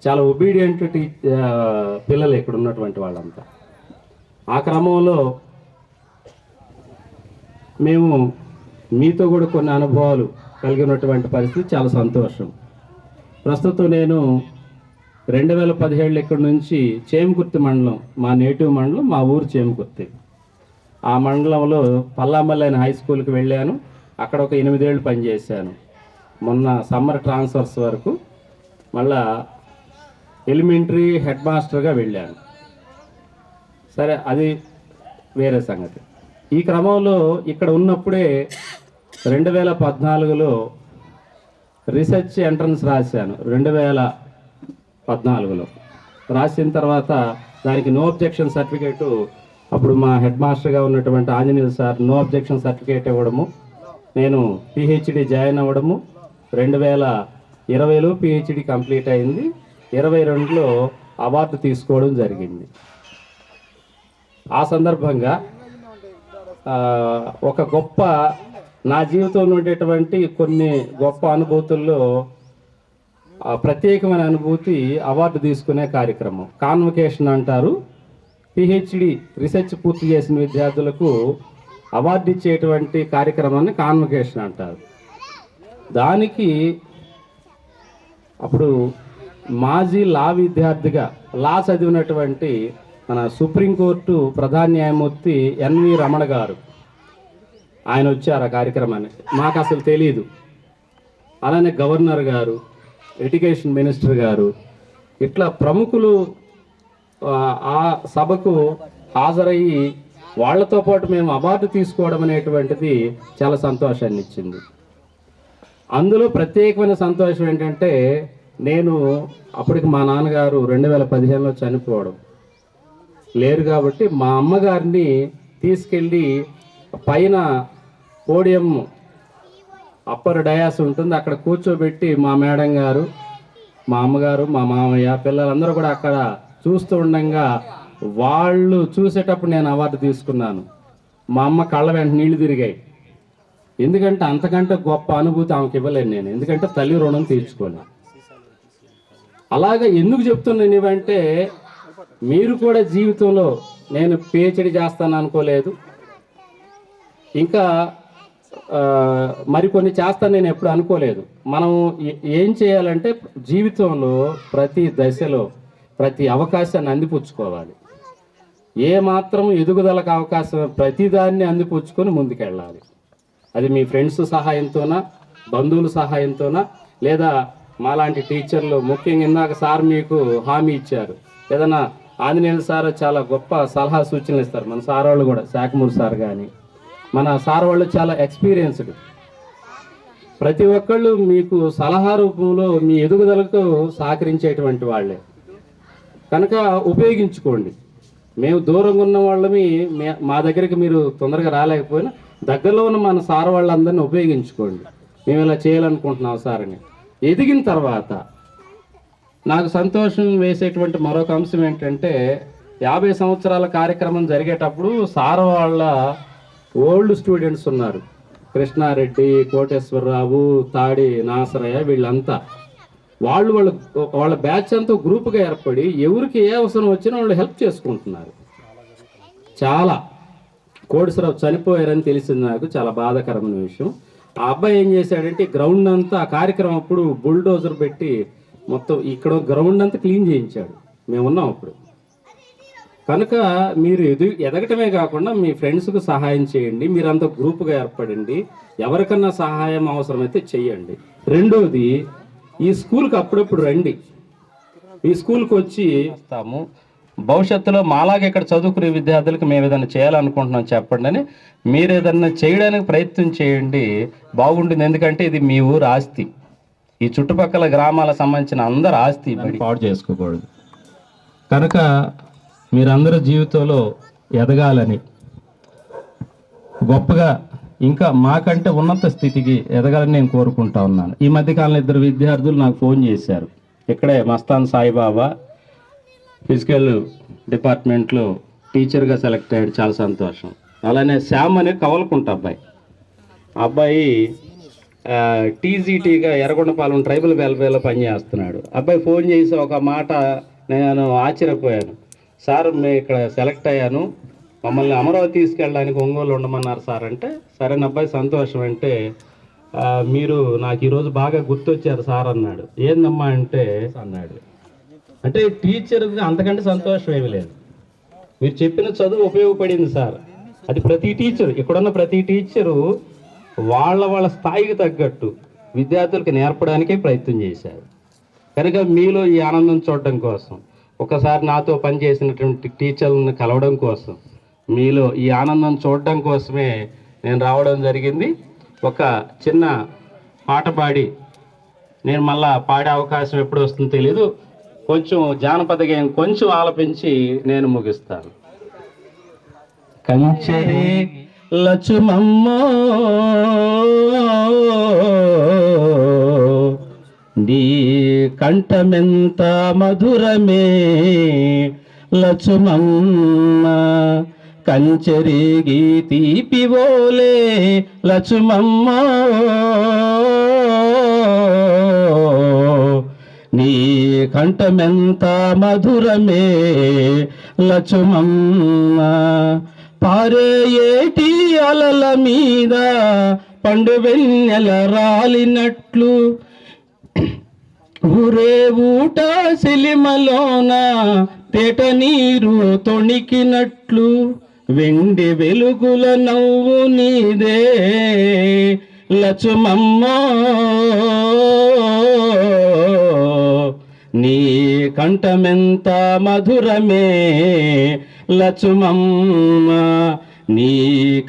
చాలా ఒబీడియంట్ పిల్లలు ఇక్కడ ఉన్నటువంటి వాళ్ళంతా. ఆ క్రమంలో మేము మీతో కూడా కొన్ని అనుభవాలు కలిగినటువంటి పరిస్థితి చాలా సంతోషం. ప్రస్తుతం నేను 2017 ఇక్కడి నుంచి చేమకుర్తి మండలం, మా నేటివ్ మండలం, మా ఊరు చేమకుర్తి. ఆ మండలంలో పల్లామల్లైన హై స్కూల్కి వెళ్ళాను. అక్కడ ఒక 8 ఏళ్ళు పనిచేశాను. మొన్న సమ్మర్ ట్రాన్స్ఫర్స్ వరకు మళ్ళా ఎలిమెంటరీ హెడ్ మాస్టర్గా వెళ్ళాను. సరే, అది వేరే సంగతి. ఈ క్రమంలో ఇక్కడ ఉన్నప్పుడే 2014లో రీసెర్చ్ ఎంట్రన్స్ రాశాను. 2014లో రాసిన తర్వాత దానికి నో అబ్జెక్షన్ సర్టిఫికేటు, అప్పుడు మా హెడ్ మాస్టర్గా ఉన్నటువంటి Anjaneyulu sir no objection certificate ఇవ్వడము, నేను పిహెచ్డి జాయిన్ అవ్వడము. 2020లో పిహెచ్డి కంప్లీట్ అయింది. 2022లో అవార్డు తీసుకోవడం జరిగింది. ఆ సందర్భంగా ఒక గొప్ప, నా జీవితంలో ఉండేటువంటి కొన్ని గొప్ప అనుభూతుల్లో ప్రత్యేకమైన అనుభూతి అవార్డు తీసుకునే కార్యక్రమం, కాన్వకేషన్ అంటారు. పిహెచ్డి రీసెర్చ్ పూర్తి చేసిన విద్యార్థులకు అవార్డు ఇచ్చేటువంటి కార్యక్రమాన్ని కాన్వకేషన్ అంటారు. దానికి అప్పుడు మాజీ లా విద్యార్థిగా, లా చదివినటువంటి మన సుప్రీంకోర్టు ప్రధాన న్యాయమూర్తి ఎన్వి రమణ గారు, ఆయన వచ్చారు ఆ కార్యక్రమానికి. మాకు అసలు తెలియదు. అలానే గవర్నర్ గారు, ఎడ్యుకేషన్ మినిస్టర్ గారు, ఇట్లా ప్రముఖులు ఆ సభకు హాజరయ్యి వాళ్లతో పాటు మేము అవార్డు తీసుకోవడం అనేటువంటిది చాలా సంతోషాన్ని ఇచ్చింది. అందులో ప్రత్యేకమైన సంతోషం ఏంటంటే, నేను అప్పటికి మా నాన్నగారు 2015లో చనిపోవడం లేరు కాబట్టి మా అమ్మగారిని తీసుకెళ్ళి పైన పోడియం, అప్పర్ డయాస్ ఉంటుంది, అక్కడ కూర్చోబెట్టి మా మేడం గారు, మా అమ్మగారు, మా మామయ్య, పిల్లలందరూ కూడా అక్కడ చూస్తూ ఉండగా వాళ్ళు చూసేటప్పుడు నేను అవార్డు తీసుకున్నాను. మా అమ్మ కళ్ళ వెంట నీళ్లు తిరిగాయి. ఎందుకంటే అంతకంటే గొప్ప అనుభూతి ఆమెకి ఇవ్వలేను నేను, ఎందుకంటే తల్లి రుణం తీర్చుకోను. అలాగా ఎందుకు చెప్తున్నాను ఇవంటే, మీరు కూడా జీవితంలో నేను పిహెచ్డి చేస్తాను అనుకోలేదు, ఇంకా మరికొన్ని చేస్తాను నేను ఎప్పుడు అనుకోలేదు. మనం ఏం చేయాలంటే జీవితంలో ప్రతి దశలో ప్రతి అవకాశాన్ని అందిపుచ్చుకోవాలి. ఏ మాత్రం ఎదుగుదలకు అవకాశం ప్రతిదాన్ని అందిపుచ్చుకొని ముందుకెళ్ళాలి. అది మీ ఫ్రెండ్స్ సహాయంతోనా, బంధువుల సహాయంతోనా, లేదా మాలాంటి టీచర్లు, ముఖ్యంగా ఇందాక సార్ మీకు హామీ ఇచ్చారు, ఏదైనా ఆంజనేయులు సార్ చాలా గొప్ప సలహా సూచనలు ఇస్తారు. మన సార్ వాళ్ళు కూడా, శాఖమూరి సార్ కానీ మన సార్ వాళ్ళు చాలా ఎక్స్పీరియన్స్డ్. ప్రతి ఒక్కళ్ళు మీకు సలహా రూపంలో మీ ఎదుగుదలకు సహకరించేటువంటి వాళ్ళే కనుక ఉపయోగించుకోండి. మేము దూరంగా ఉన్న వాళ్ళమి, మా దగ్గరికి మీరు తొందరగా రాలేకపోయినా దగ్గరలో ఉన్న మన సార్ వాళ్ళందరినీ ఉపయోగించుకోండి. మేము ఇలా చేయాలనుకుంటున్నాం సార్ అని. ఎదిగిన తర్వాత నాకు సంతోషం వేసేటువంటి మరొక అంశం ఏంటంటే, 50 సంవత్సరాల కార్యక్రమం జరిగేటప్పుడు సార్ వాళ్ళ ఓల్డ్ స్టూడెంట్స్ ఉన్నారు, కృష్ణారెడ్డి, కోటేశ్వరరావు, తాడి నాసరయ్య, వీళ్ళంతా వాళ్ళ బ్యాచ్ అంతా గ్రూప్గా ఏర్పడి ఎవరికి ఏ అవసరం వచ్చినా వాళ్ళు హెల్ప్ చేసుకుంటున్నారు. చాలా కోటేశ్వరరావు చనిపోయారని తెలిసింది నాకు, చాలా బాధాకరమైన విషయం. ఆ అబ్బాయి ఏం చేశాడంటే గ్రౌండ్ అంతా ఆ కార్యక్రమం అప్పుడు బుల్డోజర్ పెట్టి మొత్తం ఇక్కడ గ్రౌండ్ అంతా క్లీన్ చేయించాడు. మేము ఉన్నాం అప్పుడు. కనుక మీరు ఎదగటమే కాకుండా మీ ఫ్రెండ్స్కు సహాయం చేయండి, మీరంతా గ్రూప్గా ఏర్పడండి, ఎవరికన్నా సహాయం అవసరమైతే చెయ్యండి. రెండోది, ఈ స్కూల్కి అప్పుడప్పుడు రండి. ఈ స్కూల్కి వచ్చి వస్తాము, భవిష్యత్తులో మాలాగా ఇక్కడ చదువుకునే విద్యార్థులకు మేము ఏదైనా చేయాలనుకుంటున్నాం చెప్పండి అని మీరు ఏదైనా చేయడానికి ప్రయత్నం చేయండి, బాగుంటుంది. ఎందుకంటే ఇది మీ ఊరు ఆస్తి, ఈ చుట్టుపక్కల గ్రామాలకు సంబంధించిన అందరు ఆస్తి, పాడు చేసుకోకూడదు. కనుక మీరందరూ జీవితంలో ఎదగాలని, గొప్పగా ఇంకా మాకంటే ఉన్నత స్థితికి ఎదగాలని నేను కోరుకుంటా ఉన్నాను. ఈ మధ్యకాలంలో 2 విద్యార్థులు నాకు ఫోన్ చేశారు. ఇక్కడే మస్తాన్ సాయిబాబా ఫిజికల్ డిపార్ట్మెంట్లో టీచర్గా సెలెక్ట్ అయ్యాడు, చాలా సంతోషం. అలానే శ్యామ్ అనే కవలకుంట అబ్బాయి టీజీటీగా ఎర్రగొండపాలెం ట్రైబల్ వెల్ఫేర్లో పనిచేస్తున్నాడు. అబ్బాయి ఫోన్ చేసి ఒక మాట నేను ఆశ్చర్యపోయాను, సార్ మేము ఇక్కడ సెలెక్ట్ అయ్యాను, మమ్మల్ని అమరావతి తీసుకెళ్ళడానికి ఒంగోలు ఉండమన్నారు సార్ అంటే, సరే అబ్బాయి సంతోషం అంటే, మీరు నాకు ఈరోజు బాగా గుర్తొచ్చారు సార్ అన్నాడు. ఏందమ్మా అంటే అన్నాడు, అంటే టీచర్కి అంతకంటే సంతోషం ఏమీ లేదు, మీరు చెప్పిన చదువు ఉపయోగపడింది సార్. అది ప్రతి టీచరు, ఇక్కడున్న ప్రతి టీచరు వాళ్ళ స్థాయికి తగ్గట్టు విద్యార్థులకు నేర్పడానికే ప్రయత్నం చేశారు. కనుక మీలో ఈ ఆనందం చూడడం కోసం, ఒకసారి నాతో పనిచేసినటువంటి టీచర్లను కలవడం కోసం, మీలో ఈ ఆనందం చూడడం కోసమే నేను రావడం జరిగింది. ఒక చిన్న పాట పాడి, నేను మళ్ళా పాడే అవకాశం ఎప్పుడు వస్తుందో తెలియదు, కొంచెం జానపద గేయం కొంచెం ఆలపించి నేను ముగిస్తాను. కంచెరి లచుమమ్మో నీ కంఠమెంత మధురమే లచుమమ్మ, కంచెరిగి తీపివోలే లచుమమ్మ, నీ కంఠమెంత మధురమే లచుమమ్మ, పారే ఏటి అలల మీద పండు వెన్నెల రాలినట్లు, ఊరే ఊట సిలిమలోన తేట నీరు తొణికినట్లు, వెండి వెలుగుల నవ్వు నీదే లచుమమ్మ, నీ కంఠమెంత మధురమే లచుమమ్మ, నీ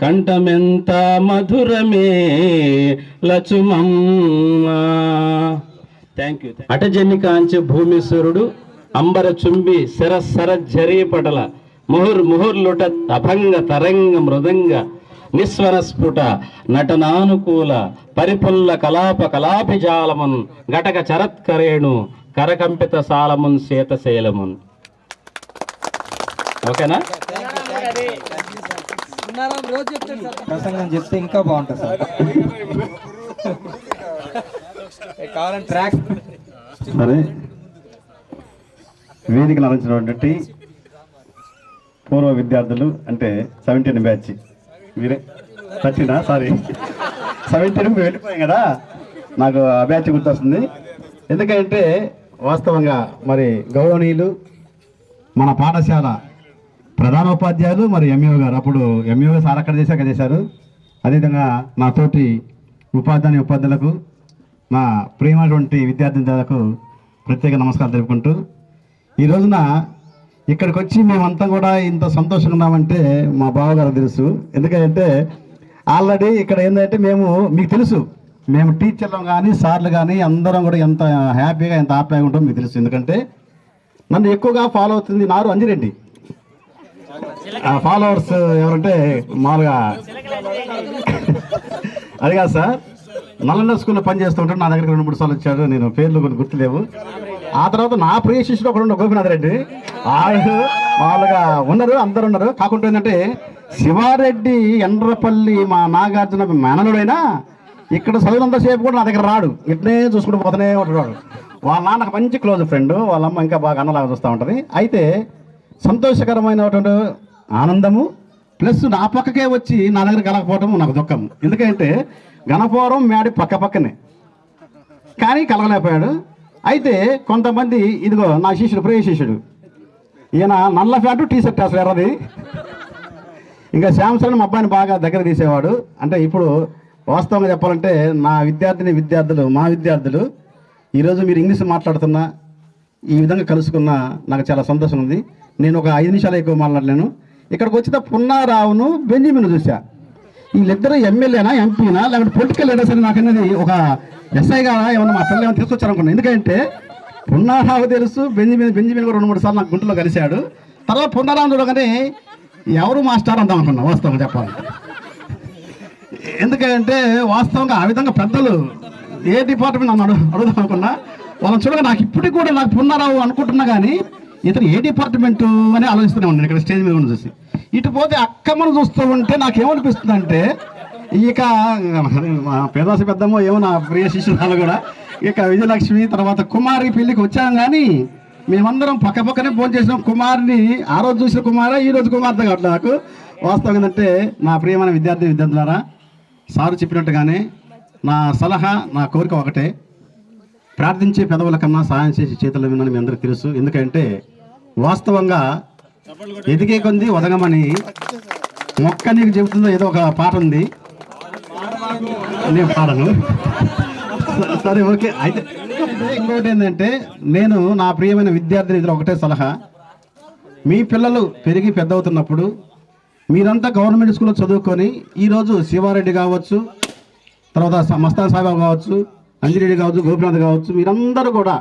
కంఠమెంత మధురమే లచుమమ్మ. Thank you. అటజన్ని కాంచి భూమీశ్వరుడు అంబర చుంబి శిరస్సర జరీ పటల ముహుర్లుట అభంగ తరంగ మృదంగ నిస్వర స్ఫుట నటనానుకూల పరిపుల్ల కలాప కలాపిజాలమున్ ఘటక చరత్కరేణు కరకంపిత సాలమున్ శేతశైలమున్. ఓకేనా? ప్రసంగం చెప్తే ఇంకా బాగుంటుంది సార్. కావాలని ట్రాక్ సరే, వేదికను అందించినటువంటి పూర్వ విద్యార్థులు అంటే 17 బ్యాచ్ వీరే 13 సారీ 17 వెళ్ళిపోయాం కదా, నాకు ఆ బ్యాచ్ గుర్తొస్తుంది. ఎందుకంటే వాస్తవంగా మరి గౌరవనీయులు మన పాఠశాల ప్రధానోపాధ్యాయులు మరి ఎంఈఓ గారు, అప్పుడు ఎంఈఓ సార్ అక్కడ చేశారు. అదేవిధంగా నా తోటి ఉపాధ్యాయులకు నా ప్రియమైనటువంటి విద్యార్థులకు ప్రత్యేక నమస్కారం తెలుపుకుంటూ, ఈ రోజున ఇక్కడికి వచ్చి మేమంతా కూడా ఇంత సంతోషంగా ఉన్నామంటే మా బావగారు తెలుసు. ఎందుకంటే ఆల్రెడీ ఇక్కడ ఏంటంటే మీకు తెలుసు, మేము టీచర్లు కానీ సార్లు కానీ అందరం కూడా ఎంత హ్యాపీగా ఎంత ఆప్యాయంగా ఉంటామో మీకు తెలుసు. ఎందుకంటే నన్ను ఎక్కువగా ఫాలో అవుతుంది నారు అంజిరెడ్డి. ఫాలోవర్స్ ఎవరంటే మామూలుగా అది కాదు సార్, నల్లన్న స్కూల్లో పనిచేస్తూ ఉంటాడు. నా దగ్గరికి 2-3 సార్లు వచ్చాడు, నేను పేర్లు కొన్ని గుర్తులేవు. ఆ తర్వాత నా ప్రియ శిష్యుడు ఒకడు గోపినాథ్ రెడ్డి, ఆయన మామూలుగా ఉన్నారు, అందరు ఉన్నారు. కాకుండా ఏంటంటే శివారెడ్డి ఎండ్రపల్లి మా నాగార్జున మేనలుడైనా ఇక్కడ చదువులంతసేపు కూడా నా దగ్గర రాడు, ఇట్నే చూసుకుంటూ పోతూనే ఉంటాడు. వాళ్ళ నాన్నకు మంచి క్లోజ్ ఫ్రెండ్, వాళ్ళ అమ్మ ఇంకా బాగా అన్నలాగా చూస్తూ ఉంటుంది. అయితే సంతోషకరమైనటువంటి ఆనందము ప్లస్ నా పక్కకే వచ్చి నా దగ్గర కలగకపోవటం నాకు దుఃఖం. ఎందుకంటే గణపవరం మేడి పక్కనే కానీ కలగలేకపోయాడు. అయితే కొంతమంది ఇదిగో నా శిష్యుడు ప్రియ శిష్యుడు, ఈయన నల్ల ప్యాంటు టీషర్ట్ అసలు ఎర్రది, ఇంకా శాంసన్ మా అబ్బాయిని బాగా దగ్గర తీసేవాడు. అంటే ఇప్పుడు వాస్తవంగా చెప్పాలంటే నా విద్యార్థులు మా విద్యార్థులు ఈరోజు మీరు ఇంగ్లీష్ మాట్లాడుతున్నా ఈ విధంగా కలుసుకున్నా నాకు చాలా సంతోషం ఉంది. నేను ఒక 5 నిమిషాలు ఎక్కువ మాట్లాడలేను. ఇక్కడికి వచ్చిన పున్నారావును బెంజమిన్ చూసా. వీళ్ళిద్దరూ ఎమ్మెల్యేనా ఎంపీనా లేకపోతే పొలిటికల్ లీడర్స్ అని నాకు అనేది ఒక ఎస్ఐగా ఏమన్నా మా పిల్లలు ఏమైనా తీసుకొచ్చారనుకున్నాను. ఎందుకంటే పున్నారావు తెలుసు, బెంజమిన్ కూడా 2-3 సార్లు నాకు గుంటలో కలిశాడు. తర్వాత పున్నారావు చూడగానే ఎవరు మాస్టర్ అందాం అనుకున్నా వాస్తవంగా చెప్పాలి. ఎందుకంటే వాస్తవంగా ఆ విధంగా పెద్దలు ఏ డిపార్ట్మెంట్ నన్ను అడుగుదాం అనుకున్నా, వాళ్ళని చూడగా నాకు ఇప్పటికి కూడా నాకు పున్నారావు అనుకుంటున్నా కానీ ఇతను ఏ డిపార్ట్మెంటు అని ఆలోచిస్తూనే ఉన్నాను ఇక్కడ స్టేజ్ మీద చూసి. ఇటు పోతే అక్కమ్మను చూస్తూ ఉంటే నాకేమనిపిస్తుంది అంటే ఇక పేదాసి పెద్దమ్మో ఏమో నా ప్రియ శిష్యురాలు కూడా ఇక విజయలక్ష్మి తర్వాత కుమారి పెళ్లికి వచ్చాం. కానీ మేమందరం పక్కనే ఫోన్ చేసినాం. కుమార్ని ఆ రోజు చూసిన కుమారా ఈ రోజు కుమార్తె కాదు. నాకు వాస్తవం ఏంటంటే నా ప్రియమైన విద్యార్థులారా, సారు చెప్పినట్టుగానే నా సలహా నా కోరిక ఒకటే, ప్రార్థించే పెదవుల కన్నా సాయం చేసే చేతుల విన్నని మీ అందరికీ తెలుసు. ఎందుకంటే వాస్తవంగా ఎదిగే కొంది ఒదగమని మొక్క నీకు చెబుతుందో ఏదో ఒక పాట ఉంది, నేను పాడను సరే ఓకే. అయితే ఇంకోటి ఏంటంటే నేను నా ప్రియమైన విద్యార్థి నిధులు ఒకటే సలహా, మీ పిల్లలు పెరిగి పెద్ద అవుతున్నప్పుడు మీరంతా గవర్నమెంట్ స్కూల్లో చదువుకొని ఈరోజు శివారెడ్డి కావచ్చు, తర్వాత మస్తాన్ సాయిబాబు కావచ్చు, అంజిరెడ్డి కావచ్చు, గోపినాథ్ కావచ్చు, మీరందరూ కూడా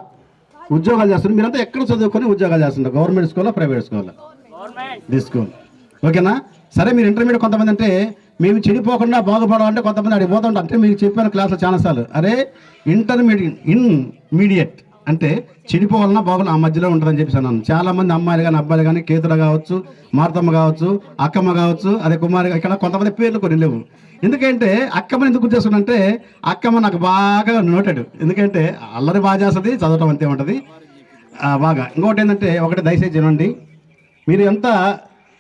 ఉద్యోగాలు చేస్తున్నారు. మీరంతా ఎక్కడ చదువుకొని ఉద్యోగాలు చేస్తున్నారు, గవర్నమెంట్ స్కూల్లో ప్రైవేట్ స్కూల్లో దిస్ స్కూల్ ఓకేనా. సరే మీరు ఇంటర్మీడియట్ కొంతమంది అంటే మేము చెడిపోకుండా బాగుపడాలంటే కొంతమంది అడిగి పోతుంటారు. అంటే మీకు చెప్పాను క్లాసులో చాలాసార్లు, అరే ఇన్మీడియట్ అంటే చెడిపోవాలన్నా బాగున్నా ఆ మధ్యలో ఉంటుందని చెప్పేసి అన్నాను. చాలామంది అమ్మాయిలు కానీ అబ్బాయిలు కానీ కేతులు కావచ్చు, మారుతమ్మ కావచ్చు, అక్కమ్మ కావచ్చు, అదే కుమారి, ఇక్కడ కొంతమంది పేర్లు కొన్ని లేవు. ఎందుకంటే అక్కమ్మని ఎందుకు గుర్తేస్తుందంటే అక్కమ్మ నాకు బాగా నోటాడు. ఎందుకంటే అల్లరి బాగా చేస్తుంది, చదవటం అంతే ఉంటుంది బాగా. ఇంకోటి ఏంటంటే ఒకటి దయచేసి వినండి, మీరు ఎంత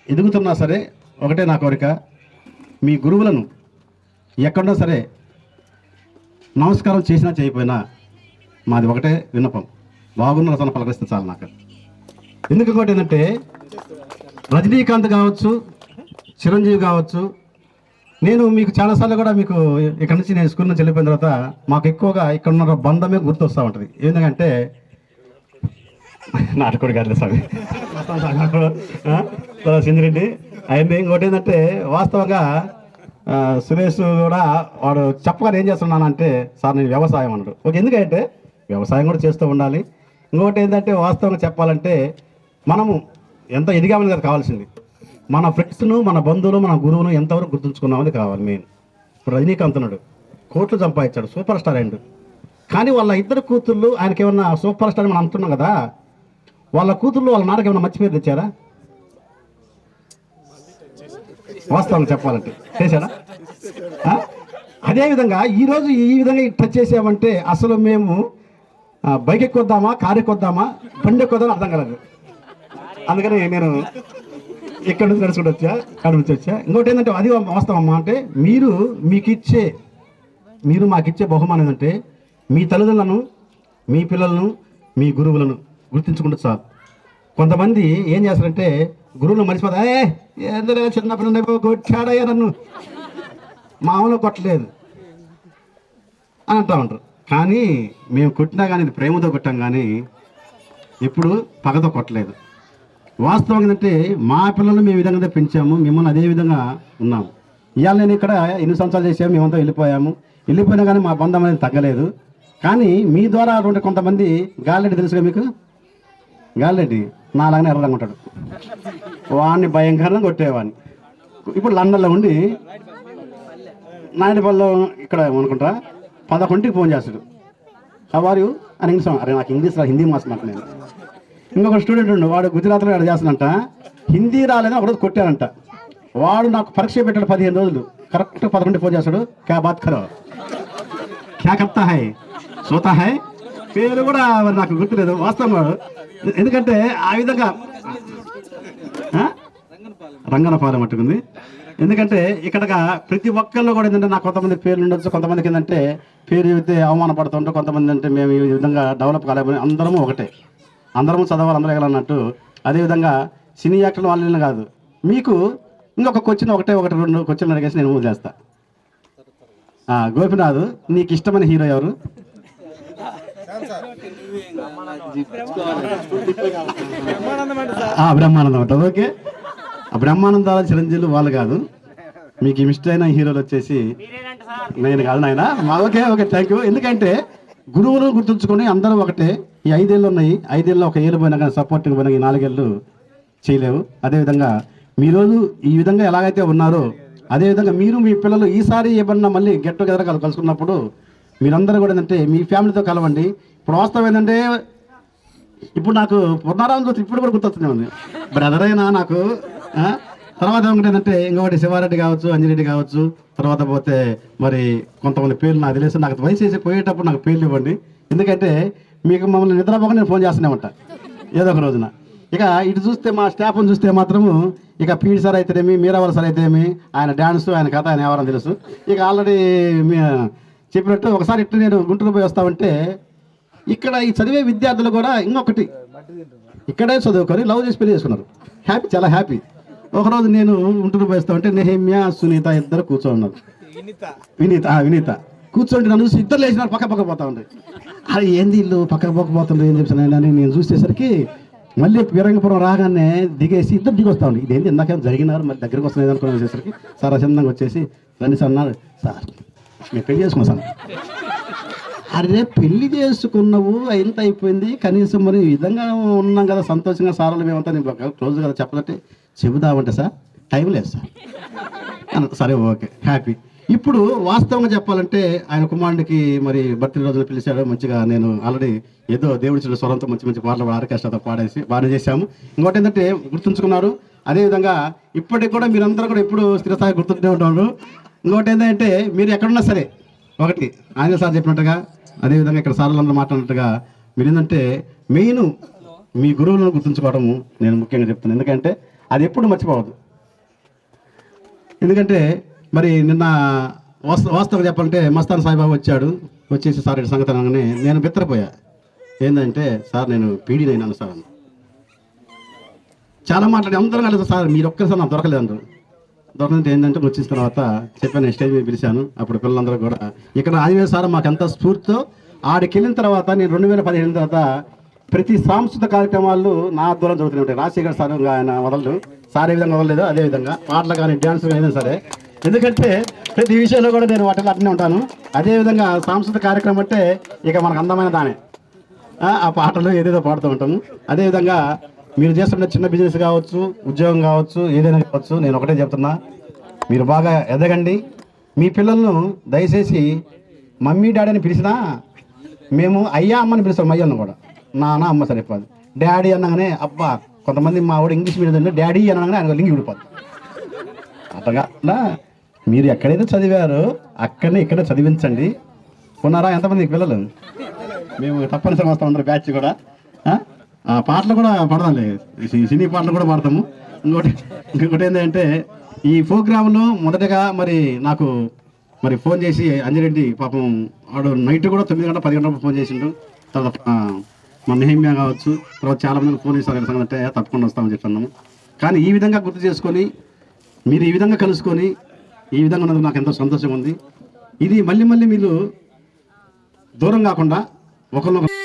ఎదుగుతున్నా సరే ఒకటే నా కోరిక, మీ గురువులను ఎక్కడున్నా సరే నమస్కారం చేసినా చేయకపోయినా మాది ఒకటే విన్నపం, బాగున్న రసన పలకరిస్తే చాలు నాకు. ఎందుకు ఇంకోటి ఏంటంటే రజనీకాంత్ కావచ్చు, చిరంజీవి కావచ్చు, నేను మీకు చాలాసార్లు కూడా మీకు ఇక్కడ నుంచి నేను స్కూల్ నుంచి వెళ్ళిపోయిన తర్వాత మాకు ఎక్కువగా ఇక్కడ ఉన్న బంధమే గుర్తొస్తూ ఉంటుంది. ఎందుకంటే నాటకుడు గారు సార్ సింధిరెడ్డి అయింది. ఇంకోటి ఏంటంటే వాస్తవంగా సురేష్ కూడా వాడు చెప్పగానే ఏం చేస్తున్నానంటే సార్ నేను వ్యవసాయం అన్నాడు. ఓకే, ఎందుకంటే వ్యవసాయం కూడా చేస్తూ ఉండాలి. ఇంకోటి ఏంటంటే వాస్తవంగా చెప్పాలంటే మనము ఎంత ఎదిగామని కదా కావాల్సింది, మన ఫ్రెండ్స్ను, మన బంధువులు, మన గురువును ఎంతవరకు గుర్తుంచుకున్నామని కావాలి మెయిన్. ఇప్పుడు రజనీకాంత్ ఉన్నాడు, కోట్లు సంపాదించాడు, సూపర్ స్టార్ అయ్యాడు. కానీ వాళ్ళ ఇద్దరు కూతుళ్ళు ఆయనకి ఏమన్నా సూపర్ స్టార్ మనం అంటున్నాం కదా, వాళ్ళ కూతుళ్ళు వాళ్ళ నాన్నకి ఏమన్నా మంచి పేరు తెచ్చారా? వాస్తవం చెప్పాలంటే చేశారా? అదేవిధంగా ఈరోజు ఈ విధంగా టచ్ చేసామంటే అసలు మేము బైక్ ఎక్కొద్దామా, కారు ఎక్కొద్దామా, బండి ఎక్కొద్దామా అర్థం కలదు. అందుకని నేను ఇక్కడ నుంచి నడుచుకుంటూ వచ్చా, అక్కడ నుంచి వచ్చా. ఇంకోటి ఏంటంటే అది వాస్తవం అమ్మా, అంటే మీరు మాకిచ్చే బహుమానం ఏంటంటే మీ తల్లిదండ్రులను, మీ పిల్లలను, మీ గురువులను గుర్తించుకుంటూ చాలు. కొంతమంది ఏం చేస్తారంటే గురువులు మర్చిపోతా, ఎందులో చిన్నప్పుడు కొట్టాడయ్యా నన్ను, మామూలు కొట్టలేదు అని అంటూ ఉంటారు. కానీ మేము కొట్టినా కానీ ప్రేమతో కొట్టాం, కానీ ఎప్పుడు పగతో కొట్టలేదు. వాస్తవం ఏంటంటే మా పిల్లలు మేము విధంగా పెంచాము, మిమ్మల్ని అదే విధంగా ఉన్నాము. ఇవాళ నేను ఇక్కడ 8 సంవత్సరాలు చేసాము, మేమంతా వెళ్ళిపోయినా కానీ మా బంధం అనేది తగ్గలేదు. కానీ మీ ద్వారా ఉండే కొంతమంది, గాలిరెడ్డి తెలుసుగా మీకు, గాలిరెడ్డి నాలాగానే ఎర్రగా ఉంటాడు, వాడిని భయంకరంగా కొట్టేవాడిని. ఇప్పుడు లండన్లో ఉండి నాయుడుపల్లిలో ఇక్కడ అనుకుంటా 11కి ఫోన్ చేస్తాడు, హౌ ఆర్ యూ అని ఇంగ్లీష్. అరే నాకు ఇంగ్లీష్ హిందీ మాట్లాడుతున్నాను నేను. ఇంకొక స్టూడెంట్ ఉండు, వాడు గుజరాత్లో ఇక్కడ చేస్తానంట, హిందీ రాలేదని ఒకరోజు కొట్టానంట. వాడు నాకు పరీక్ష పెట్టాడు 15 రోజులు, కరెక్ట్ 11కి ఫోన్ చేస్తాడు, క్యా బాత్ కరో, క్యా కర్తా హై, సోతా హై, పేరు కూడా మరి నాకు గుర్తులేదు వాస్తవం. ఎందుకంటే ఆ విధంగా రంగనపాలెం మట్టుకుంది. ఎందుకంటే ఇక్కడ ప్రతి ఒక్కళ్ళు కూడా ఏంటంటే నాకు కొంతమంది పేర్లు ఉండొచ్చు, కొంతమందికి ఏంటంటే పేరు చెబితే అవమానపడుతుంటారు, కొంతమంది అంటే మేము ఈ విధంగా డెవలప్ కాలేమని. అందరము ఒకటే, అందరము చదవాలి, అందరూ ఎగలన్నట్టు. అదేవిధంగా సినీ యాక్టర్లు వాళ్ళని కాదు, మీకు ఇంకొక క్వశ్చన్ ఒకటి 2 క్వశ్చన్లు అడిగేసి నేను మూవ్ చేస్తా. గోపినాథ్, నీకు ఇష్టమైన హీరో ఎవరు? బ్రహ్మానందం అంటారు. ఓకే, ఆ బ్రహ్మానందాల చిరంజీవులు వాళ్ళు కాదు, మీకు ఇష్టమైన హీరోలు వచ్చేసి నేను కాదు నాయన. Okay thank you. ఎందుకంటే గురువులు గుర్తుంచుకొని అందరూ ఒకటే. ఈ 5 ఏళ్ళు ఉన్నాయి, 5 ఏళ్ళలో ఒక ఏళ్ళు పోయినా కానీ సపోర్ట్గా పోయినా ఈ 4 ఏళ్ళు చేయలేవు. అదేవిధంగా మీరోజు ఈ విధంగా ఎలాగైతే ఉన్నారో అదేవిధంగా మీరు మీ పిల్లలు ఈసారి ఏమన్నా మళ్ళీ గెట్ టుగెదర్ కలుసుకున్నప్పుడు మీరందరూ కూడా ఏంటంటే మీ ఫ్యామిలీతో కలవండి. ఇప్పుడు వాస్తవం ఏంటంటే ఇప్పుడు నాకు పునరాం చూస్తే ఇప్పుడు కూడా గుర్తొస్తూనే ఉంది, బ్రదర్ అయినా నాకు. తర్వాత ఒకటి ఏంటంటే ఇంకొకటి శివారెడ్డి కావచ్చు, అంజిరెడ్డి కావచ్చు, తర్వాత పోతే మరి కొంతమంది పేర్లు నాకు తెలిసి, నాకు వయసు వేసి పోయేటప్పుడు నాకు పేర్లు ఇవ్వండి. ఎందుకంటే మీకు మమ్మల్ని నిద్రపోక నేను ఫోన్ చేస్తూనే ఉంటా ఏదో ఒక రోజున. ఇక ఇటు చూస్తే మా స్టాఫ్ని చూస్తే మాత్రము ఇక పీడి సార్ అయితేనేమి, మీరావర్ సార్ అయితేనేమి, ఆయన డ్యాన్స్, ఆయన కథ, ఆయన ఎవరని తెలుసు. ఇక ఆల్రెడీ చెప్పినట్టు ఒకసారి ఇట్లా నేను గుంటూరు పోయి వస్తామంటే ఇక్కడ ఈ చదివే విద్యార్థులు కూడా ఇంకొకటి ఇక్కడే చదువుకొని లవ్ చేసి పెళ్లి చేసుకున్నారు. హ్యాపీ, చాలా హ్యాపీ. ఒకరోజు నేను గుంటూరు పోయి వస్తామంటే నెహమ్య, సునీత ఇద్దరు కూర్చోన్నారు. వినీత కూర్చోండి, నన్ను చూసి ఇద్దరు లేచినారు, పక్క పోతా ఉండే. అది ఏంది ఇల్లు పక్కకు పోతుండ్రు ఏం చెప్పాను అని నేను చూసేసరికి మళ్ళీ వీరంగపురం రాగానే దిగేసి ఇద్దరు దిగొస్తా ఉండి, ఇదేంటి ఇందాకేం జరిగినారు మళ్ళీ దగ్గరికి వస్తున్నాయి అనుకుని వచ్చేసరికి సార్ అచందంగా వచ్చేసి రండి సార్ అన్నారు. సార్ మేము పెళ్లి చేసుకున్నాం సార్. అరే పెళ్లి చేసుకున్నావు, ఎంత అయిపోయింది, కనీసం మరి ఈ విధంగా ఉన్నాం కదా సంతోషంగా, సార్లు మేమంతా నేను క్లోజ్ కదా చెప్పదంటే చెబుదామంటే సార్ టైం లేదు సార్. సరే ఓకే హ్యాపీ. ఇప్పుడు వాస్తవంగా చెప్పాలంటే ఆయన కుమారుడికి మరి బర్త్డే రోజున పిలిచాడు మంచిగా. నేను ఆల్రెడీ ఏదో దేవుడి స్వరంతో మంచి పాటలు ఆర్కెస్ట్రాతో పాడేసి బాగా చేశాము. ఇంకోటి ఏంటంటే గుర్తుంచుకున్నారు. అదేవిధంగా ఇప్పటికి కూడా మీరందరూ కూడా ఎప్పుడు స్థిరస్థాయి గుర్తుంటే ఉంటారు. ఇంకోటి ఏంటంటే మీరు ఎక్కడున్నా సరే, ఒకటి ఆయన సార్ చెప్పినట్టుగా, అదేవిధంగా ఇక్కడ సార్లందరూ మాట్లాడినట్టుగా మీరు ఏంటంటే మెయిన్ మీ గురువులను గుర్తుంచుకోవడము నేను ముఖ్యంగా చెప్తున్నాను. ఎందుకంటే అది ఎప్పుడు మర్చిపోవద్దు. ఎందుకంటే మరి నిన్న వాస్తవంగా చెప్పాలంటే మస్తాన్ సాయిబాబు వచ్చేసి సార్ ఇటు సంగతి అనగానే నేను బెత్తరపోయా. ఏంటంటే సార్ నేను పీడీ అయినాను సార్ అని చాలా మాట్లాడి అందరం కలిసి, సార్ మీరు ఒక్కసారి నాకు దొరకలేదు అందరూ. దొరకదంటే ఏంటంటే వచ్చిన తర్వాత చెప్పాను, స్టేజ్ మీద పిలిచాను. అప్పుడు పిల్లలందరూ కూడా ఇక్కడ ఆంజనేయ సార్ మాకు ఎంత స్ఫూర్తితో ఆడికి వెళ్ళిన తర్వాత నేను 2015 తర్వాత ప్రతి సాంస్కృతిక కార్యక్రమాలు నా దూరం జరుగుతూనే ఉంటాయి. రాజశేఖర్ సార్ ఆయన వదలడు, సార్ ఏ విధంగా వదలలేదు, అదేవిధంగా పాటలు కానీ డ్యాన్స్ కానీ ఏదైనా సరే. ఎందుకంటే ప్రతి విషయంలో కూడా నేను వాటిలో అట్లనే ఉంటాను. అదేవిధంగా సాంస్కృతిక కార్యక్రమం అంటే ఇక మనకు అందమైన దానే, ఆ పాటలు ఏదేదో పాడుతూ ఉంటాము. అదేవిధంగా మీరు చేస్తున్న చిన్న బిజినెస్ కావచ్చు, ఉద్యోగం కావచ్చు, ఏదైనా కావచ్చు, నేను ఒకటే చెప్తున్నా, మీరు బాగా ఎదగండి. మీ పిల్లలను దయచేసి మమ్మీ డాడీ అని పిలిచినా మేము అయ్యా అమ్మని పిలుస్తాం. అయ్యను కూడా నాన్న అమ్మ సరిపోదు. డాడీ అనగానే అబ్బా, కొంతమంది మా వాడు ఇంగ్లీష్ మీడియం డాడీ అనగానే ఆయన లింగి విడిపోదు. అట్లా మీరు ఎక్కడైతే చదివారో అక్కడనే ఇక్కడ చదివించండి. ఉన్నారా ఎంతమంది పిల్లలు? మేము తప్పనిసరి వస్తాం అందరూ బ్యాచ్ కూడా. పాటలు కూడా పాడదాంలే, సినీ పాటలు కూడా పాడతాము. ఇంకొకటి ఏంటంటే ఈ ప్రోగ్రాంలో మొదటగా మరి నాకు మరి ఫోన్ చేసి అంజిరెడ్డి పాపం వాడు నైట్ కూడా 9 గంటల 10 గంటలకు ఫోన్ చేసిండు. తర్వాత మన నెహిమ్యా కావచ్చు, తర్వాత చాలామంది ఫోన్ చేస్తారు సంగతి అంటే తప్పకుండా వస్తామని చెప్తున్నాము. కానీ ఈ విధంగా గుర్తు చేసుకొని మీరు ఈ విధంగా కలుసుకొని ఈ విధంగా ఉన్నందుకు నాకు ఎంతో సంతోషంగా ఉంది. ఇది మళ్ళీ మీరు దూరం కాకుండా ఒకరినొకరు